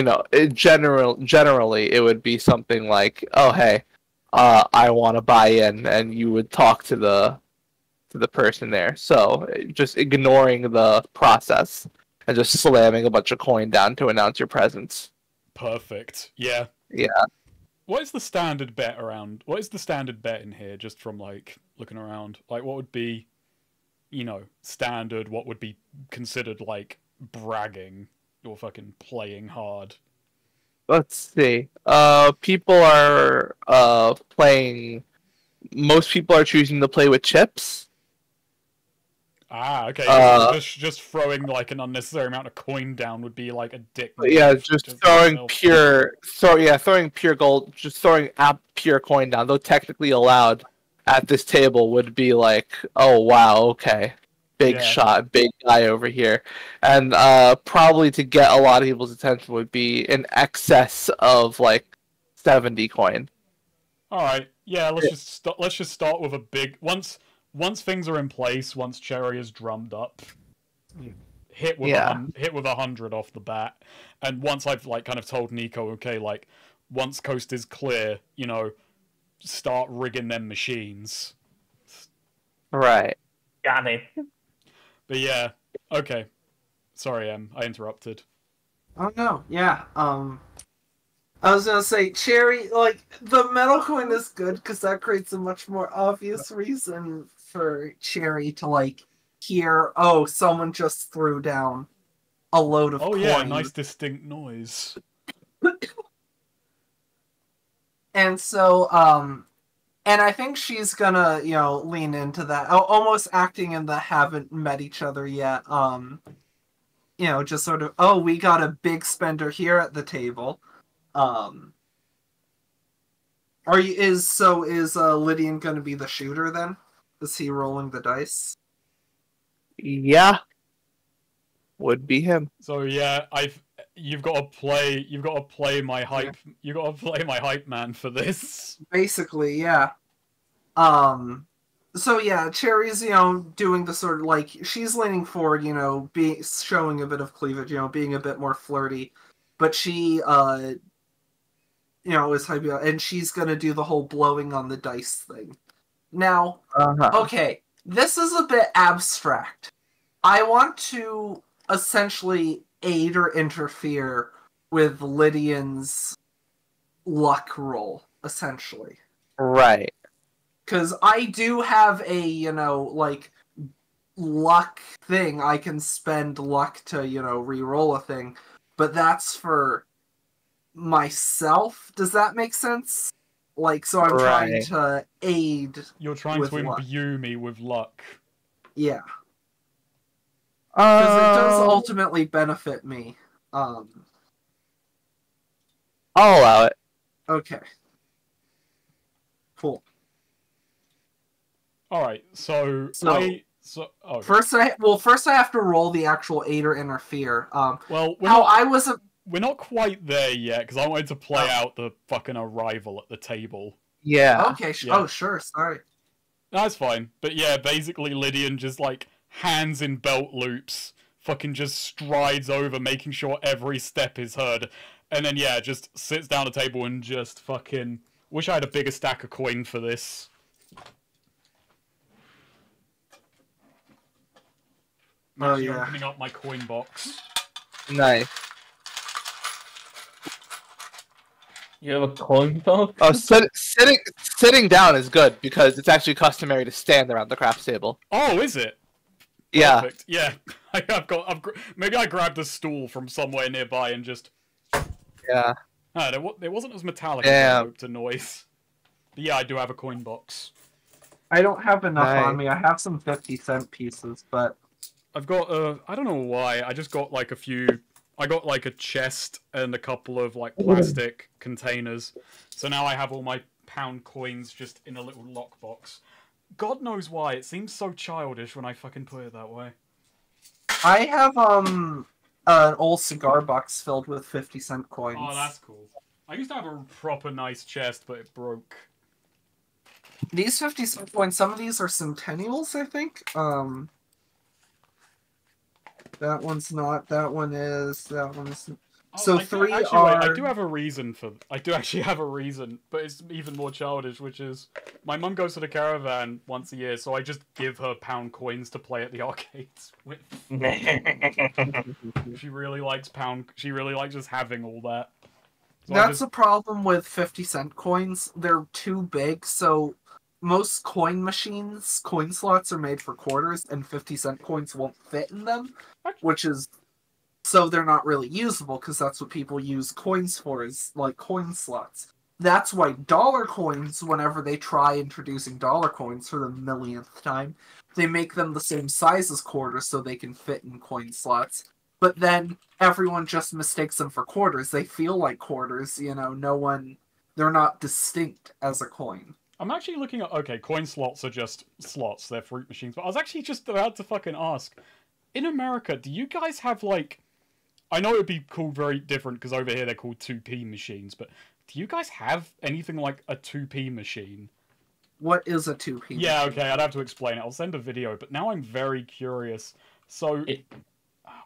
generally it would be something like, oh hey, I want to buy in, and you would talk to the person there. So just ignoring the process and just slamming a bunch of coin down to announce your presence. Perfect. Yeah. Yeah. What is the standard bet around? What is the standard bet in here? Just from like looking around, like what would be, standard? What would be considered like bragging or fucking playing hard? Let's see. People are playing. Most people are choosing to play with chips. Ah, okay. Just throwing like an unnecessary amount of coin down would be like a dick. Yeah, just throwing pure. Throwing pure gold. Just throwing pure coin down, though technically allowed at this table, would be like, oh wow, okay, big shot, big guy over here, and probably to get a lot of people's attention would be in excess of like 70 coin. All right, yeah. Let's just start with a big once things are in place, once Cherry is drummed up, hit with 100 off the bat, and once I've like kind of told Nico, okay, like once coast is clear, start rigging them machines. Right. Got it. But yeah, okay. Sorry, I interrupted. Oh no, yeah. I was gonna say, Cherry, like, the metal coin is good because that creates a much more obvious reason for Cherry to, like, hear, oh, someone just threw down a load of coin. Oh yeah, nice distinct noise. And so, and I think she's gonna, lean into that, almost acting in the haven't met each other yet, just sort of, oh, we got a big spender here at the table. Is Lydian gonna be the shooter then? Is he rolling the dice? Yeah. Would be him. So yeah, you've got to play my hype. Yeah. You got to play my hype man for this. Basically, yeah. So yeah, Cherry's doing the sort of like she's leaning forward, showing a bit of cleavage, being a bit more flirty, but she is hyping out, and she's gonna do the whole blowing on the dice thing. Now, okay, this is a bit abstract. I want to essentially aid or interfere with Lydian's luck roll, essentially. Right. Because I do have a, luck thing. I can spend luck to, re-roll a thing. But that's for myself. Does that make sense? Like, so I'm trying to aid. You're trying to imbue me with luck. Yeah. Because it does ultimately benefit me. I'll allow it. Okay. Cool. All right. So first I have to roll the actual aid or interfere. We're not quite there yet because I wanted to play out the fucking arrival at the table. Yeah. Okay. Oh, sure. Sorry. That's fine. But yeah, basically Lydian just like hands in belt loops, fucking just strides over, making sure every step is heard, and then yeah, just sits down at the table and just fucking. Wish I had a bigger stack of coin for this. Oh, Actually yeah. opening up my coin box. Nice. You have a coin box? Oh, sitting down is good because it's actually customary to stand around the craps table. Oh, is it? Yeah. Perfect. Yeah. Maybe I grabbed a stool from somewhere nearby and just. Yeah. Ah, there wasn't as metallic as I Damn. hoped a noise. But yeah, I do have a coin box. I don't have enough Nice. on me. I have some 50-cent pieces, but I've got I don't know why. I just got like a few. I got like a chest and a couple of like plastic containers. So now I have all my pound coins just in a little lockbox. God knows why. It seems so childish when I fucking put it that way. I have an old cigar box filled with 50-cent coins. Oh, that's cool. I used to have a proper nice chest, but it broke. These 50-cent coins, some of these are centennials, I think. That one's not. That one is. That one's. Oh, So I three actually, are. wait, I do have a reason for. I do actually have a reason, but it's even more childish, which is my mum goes to the caravan once a year, so I just give her pound coins to play at the arcades with. She really likes pound. She really likes just having all that. So That's a problem with 50-cent coins. They're too big, so most coin machines, coin slots are made for quarters, and 50-cent coins won't fit in them, which is so they're not really usable because that's what people use coins for, is like coin slots. That's why dollar coins, whenever they try introducing dollar coins for the millionth time, they make them the same size as quarters so they can fit in coin slots. But then everyone just mistakes them for quarters. They feel like quarters, you know, they're not distinct as a coin. I'm actually looking at. Okay, coin slots are just slots. They're fruit machines. But I was actually just about to fucking ask. In America, do you guys have like? I know it would be called very different because over here they're called 2p machines. But do you guys have anything like a 2p machine? What is a 2p Yeah, machine? okay, I'd have to explain it. I'll send a video. But now I'm very curious. So,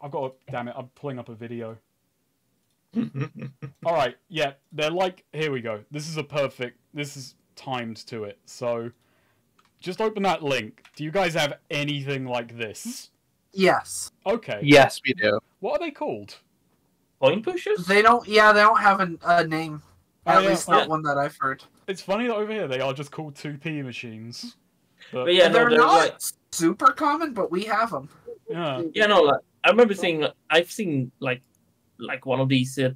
I've got. Damn it! I'm pulling up a video. All right, yeah, they're like. Here we go. This is timed to it. So, just open that link. Do you guys have anything like this? Yes. Okay. Yes, we do. What are they called? Coin pushers? They don't have a name. Oh, At yeah, least not yeah. one that I've heard. It's funny that over here they are just called 2p machines. But yeah, And no, they're they're not like, super common, but we have them. Yeah. yeah, no, like, I remember seeing, I've seen like one of these in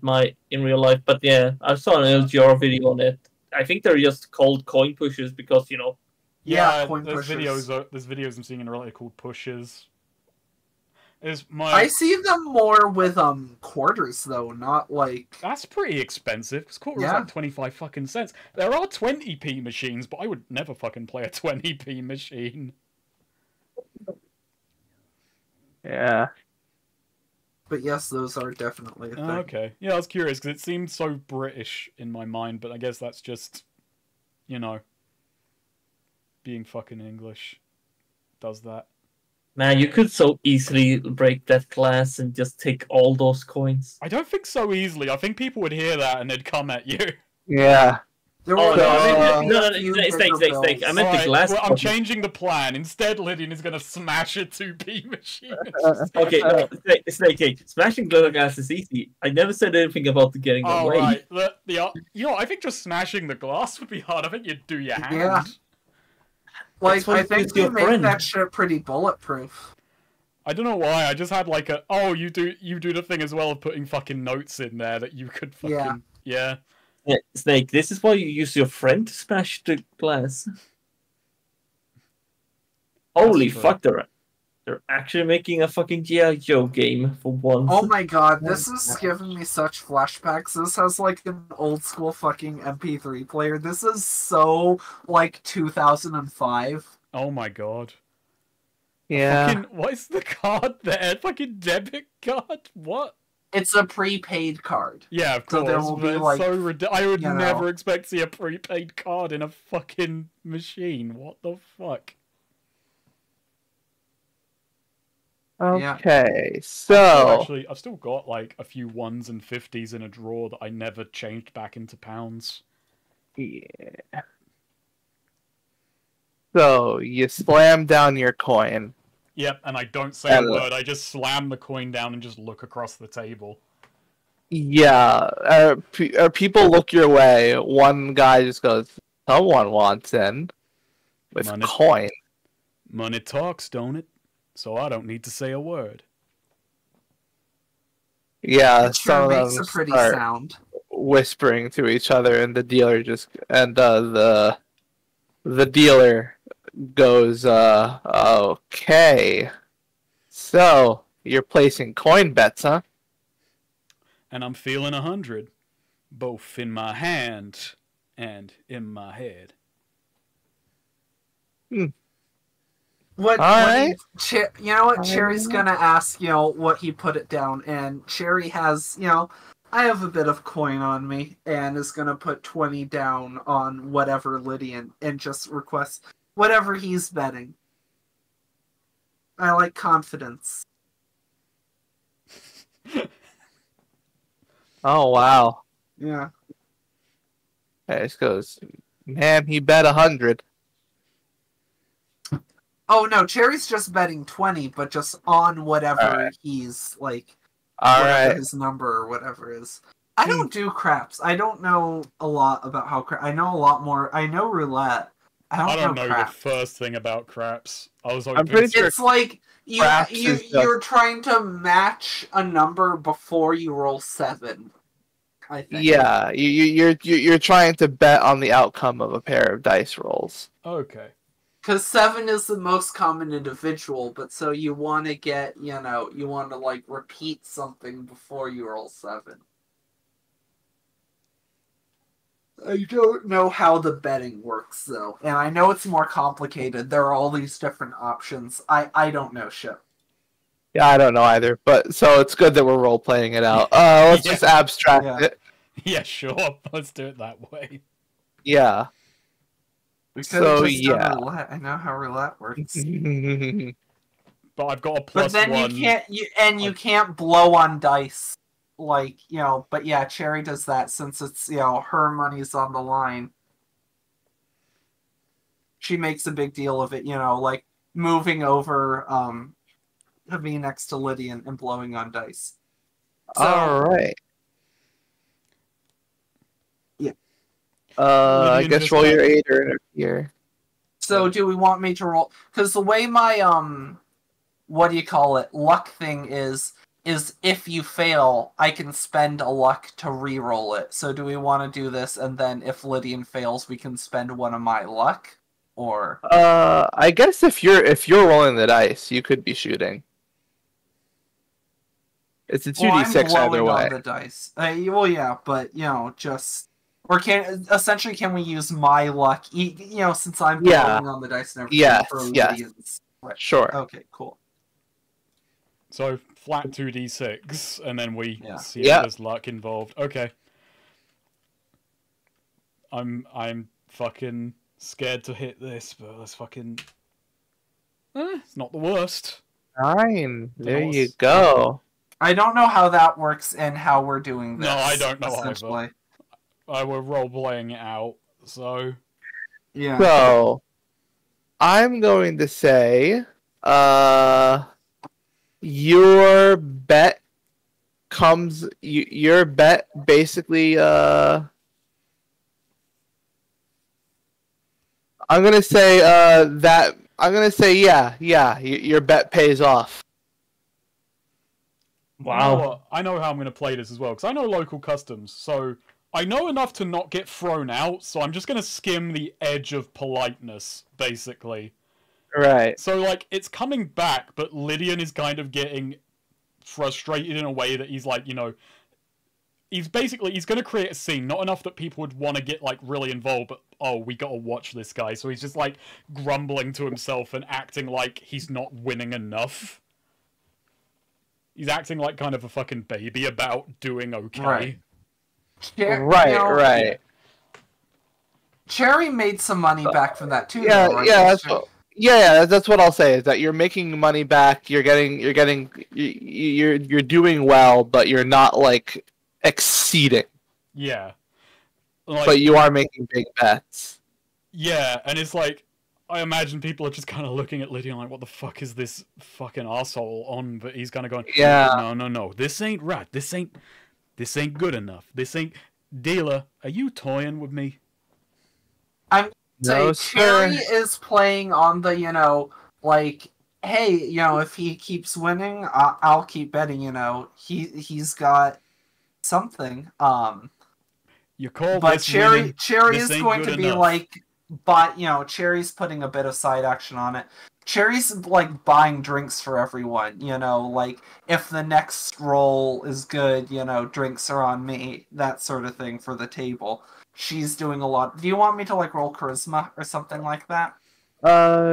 real life, but yeah, I saw an LGR video on it. I think they're just called coin pushers because, you know. Yeah, coin there's pushers. videos I'm seeing in real life called pushes. I see them more with quarters though, not like. That's pretty expensive, because quarter is Yeah. like 25 fucking cents. There are 20p machines, but I would never fucking play a 20p machine. Yeah. But yes, those are definitely a thing. Okay. Yeah, I was curious, because it seemed so British in my mind, but I guess that's just, you know, being fucking English does that. Man, you could so easily break that glass and just take all those coins. I don't think so easily. I think people would hear that and they'd come at you. Yeah. There Oh, were no, I mean, a few Snake. bigger I bills. meant the glass well, I'm bottle. changing the plan. Instead, Lydian is going to smash a 2p machine. Okay, no, Snake, smashing glass is easy. I never said anything about getting Oh, away. right. You know, I think just smashing the glass would be hard. I think you'd do your hand. Yeah. Like, That's what I think is they your make friend. that shit pretty bulletproof. I don't know why. I just had like a. Oh, you do the thing as well of putting fucking notes in there that you could fucking. Yeah. Yeah, Snake, this is why you use your friend to smash the glass. Holy true. fuck, they're actually making a fucking G.I. Joe game for once. Oh my god, this is giving me such flashbacks. This has like an old school fucking MP3 player. This is so like 2005. Oh my god. Yeah. Fucking, what is the card there? Fucking debit card? What? It's a prepaid card. Yeah, of So course. there will but be, it's like, so I would you know. never expect to see a prepaid card in a fucking machine. What the fuck? Okay, so Actually, I've still got like a few 1s and 50s in a drawer that I never changed back into pounds. yeah. So you slam down your coin. Yep, and I don't say a And, word. I just slam the coin down and just look across the table. yeah, people look your way. One guy just goes, "Someone wants in with Money. coin." Money talks, don't it? So I don't need to say a word. Yeah, It some sure of makes them a pretty start sound. whispering to each other, and the dealer the dealer goes, "Okay, so you're placing coin bets, huh?" And I'm feeling 100, both in my hand and in my head. What Alright. you know what? Cherry's gonna ask, what he put it down, and Cherry has, I have a bit of coin on me, and is gonna put 20 down on whatever Lydian, and just request whatever he's betting. I like confidence. Oh wow. Yeah. And this goes, "Man, he bet 100." Oh no, Cherry's just betting 20, but just on whatever Alright. he's like, All whatever right. his number or whatever is. I don't do craps. I don't know a lot about how I know a lot more. I know roulette. I I don't don't know the craps. first thing about craps. I was hoping. I'm pretty sure It's like craps is just- you're trying to match a number before you roll 7. I think. Yeah, you're trying to bet on the outcome of a pair of dice rolls. Okay. Because 7 is the most common individual, but so you want to get, you want to like repeat something before you roll 7. I don't know how the betting works though, and I know it's more complicated. There are all these different options. I don't know shit. Yeah, I don't know either, but so it's good that we're role playing it out. Let's Yeah. just abstract Yeah. it. Yeah, sure. Let's do it that way. Yeah. We could So, have just yeah. done roulette. I know how roulette works. But I've got a But plus then one. you can't blow on dice, like But yeah, Cherry does that since it's her money's on the line. She makes a big deal of it, like moving over, to be next to Lydian and blowing on dice. So, All right. Yeah. I Lydian guess just roll got- your 8 or interfere. So do we want me to roll? Because the way my what do you call it, luck thing is if you fail, I can spend a luck to re-roll it. So do we want to do this, and then if Lydian fails, we can spend one of my luck, or? I guess if you're rolling the dice, you could be shooting. It's a 2d6 I'm either blowing way. on the dice. Well, yeah, but just. Or can we use my luck? Since I'm blowing on the dice and everything Yes, for yes. Lydian's. Right. Sure. Okay, cool. So flat 2d6, and then we see Yeah. if there's luck involved. Okay. I'm fucking scared to hit this, but let's fucking. It's not the worst. 9. There Dunno you what's- go. I don't know how that works and how we're doing this. No, I don't know either. essentially. We're role playing it out, so Yeah. So, I'm going to say, your bet your bet basically, I'm gonna say, your bet pays off. You know Wow. what? I know how I'm going to play this as well, because I know local customs, so I know enough to not get thrown out, so I'm just going to skim the edge of politeness, basically. Right. So, like, it's coming back, but Lydian is kind of getting frustrated in a way that he's like, he's going to create a scene, not enough that people would want to get, like, really involved, but, oh, we got to watch this guy. So he's just, like, grumbling to himself and acting like he's not winning enough. He's acting like kind of a fucking baby about doing okay. Right. Right. Cherry made some money back from that too. Yeah, though, right? that's what I'll say is that you're making money back. You're doing well, but you're not like exceeding. Yeah. Like, But you are making big bets. yeah, and it's like, I imagine people are just kind of looking at Lydia like, what the fuck is this fucking asshole on? But he's kind of going, Yeah. no, this ain't right. This ain't good enough. This ain't... Dealer, are you toying with me? I'm No, say Cherry sir. is playing on the, like, hey, if he keeps winning, I'll keep betting, he's got something. You call But this winning? Cherry This is ain't going good to be enough. like, but Cherry's putting a bit of side action on it. Cherry's like buying drinks for everyone, like if the next roll is good, drinks are on me, that sort of thing for the table. She's doing a lot. Do you want me to like roll charisma or something like that?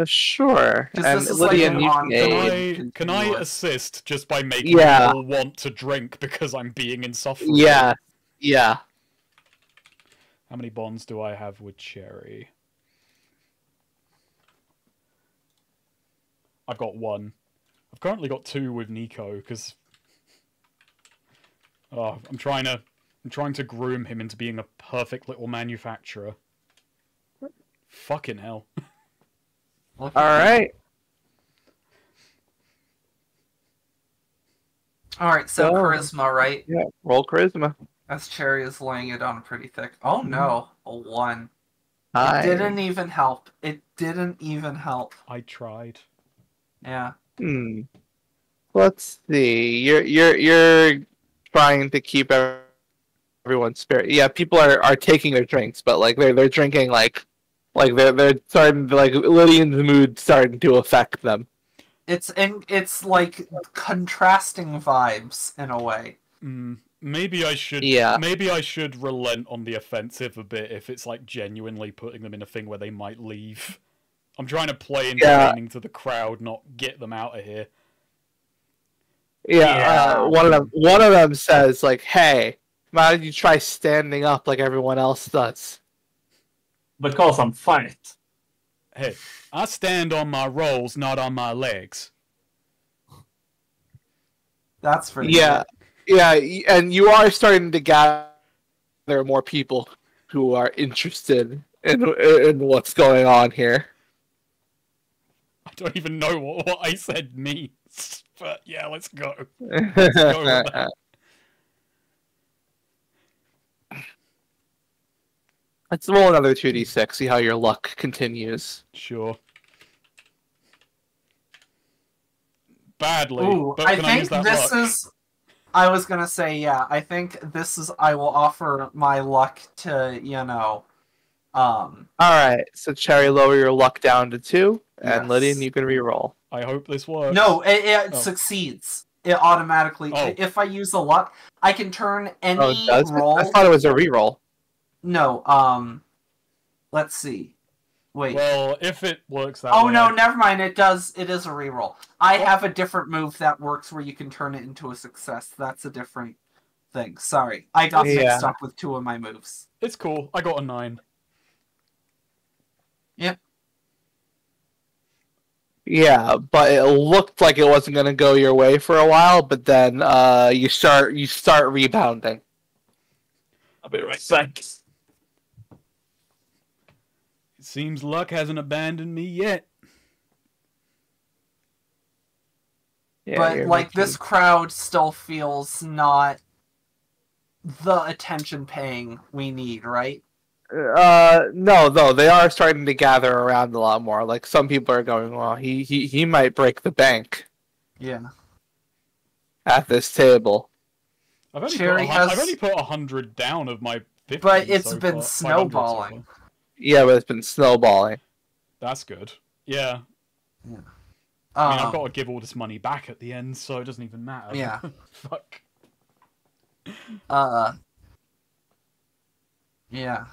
Sure. Because And this is like Lydia, an you ongoing, Can I continuous. assist just by making Yeah. them all want to drink because I'm being insufferable? Yeah. Yeah. How many bonds do I have with Cherry? I've got 1. I've currently got 2 with Nico because I'm trying to groom him into being a perfect little manufacturer. Fucking hell. All right. Alright, so charisma, right? Yeah. Roll charisma. As Cherry is laying it on pretty thick. Oh no, a 1. Hi. It didn't even help. It didn't even help. I tried. Yeah. Let's see. You're trying to keep everyone's spirit. Yeah, people are taking their drinks, but like they're drinking like they're starting to, like Lydian's mood starting to affect them. It's like contrasting vibes in a way. Maybe I should. Yeah. Maybe I should relent on the offensive a bit if it's like genuinely putting them in a thing where they might leave. I'm trying to play entertaining to the crowd, not get them out of here. Yeah. One of them says like, "Hey, why don't you try standing up like everyone else does?" Because I'm fat. Hey, I stand on my rolls, not on my legs. That's pretty Yeah. good. Yeah, and you are starting to gather more people who are interested in what's going on here. I don't even know what I said means, but yeah, let's go. Let's go with that. Let's roll another 2d6, see how your luck continues. Sure. Badly, Ooh, but I can I use think that this luck? is. I was gonna say, yeah. I think this is. I will offer my luck to Alright, so Cherry, lower your luck down to 2, and Yes. Lydian, you can reroll. I hope this works. No, it Oh. succeeds. It automatically. Oh. If I use a luck, I can turn any Oh, does it? roll. I thought it was a reroll. No. Let's see. Wait. Well, if it works that Oh way... no, never mind. It does. It is a reroll. I have a different move that works where you can turn it into a success. That's a different thing. Sorry, I got mixed up with 2 of my moves. It's cool. I got a 9. Yep. Yeah, but it looked like it wasn't going to go your way for a while, but then you start rebounding. I'll be right back. It seems luck hasn't abandoned me yet. Yeah, But like this crowd still feels not the attention paying we need, right? No, though they are starting to gather around a lot more. Like some people are going, well, he might break the bank. Yeah. At this table. I've only Cherry put 100 down of my 50. But it's so been far, snowballing. so Yeah, but it's been snowballing. That's good. Yeah. Yeah. I mean, I've got to give all this money back at the end, so it doesn't even matter. Yeah. Fuck. Yeah.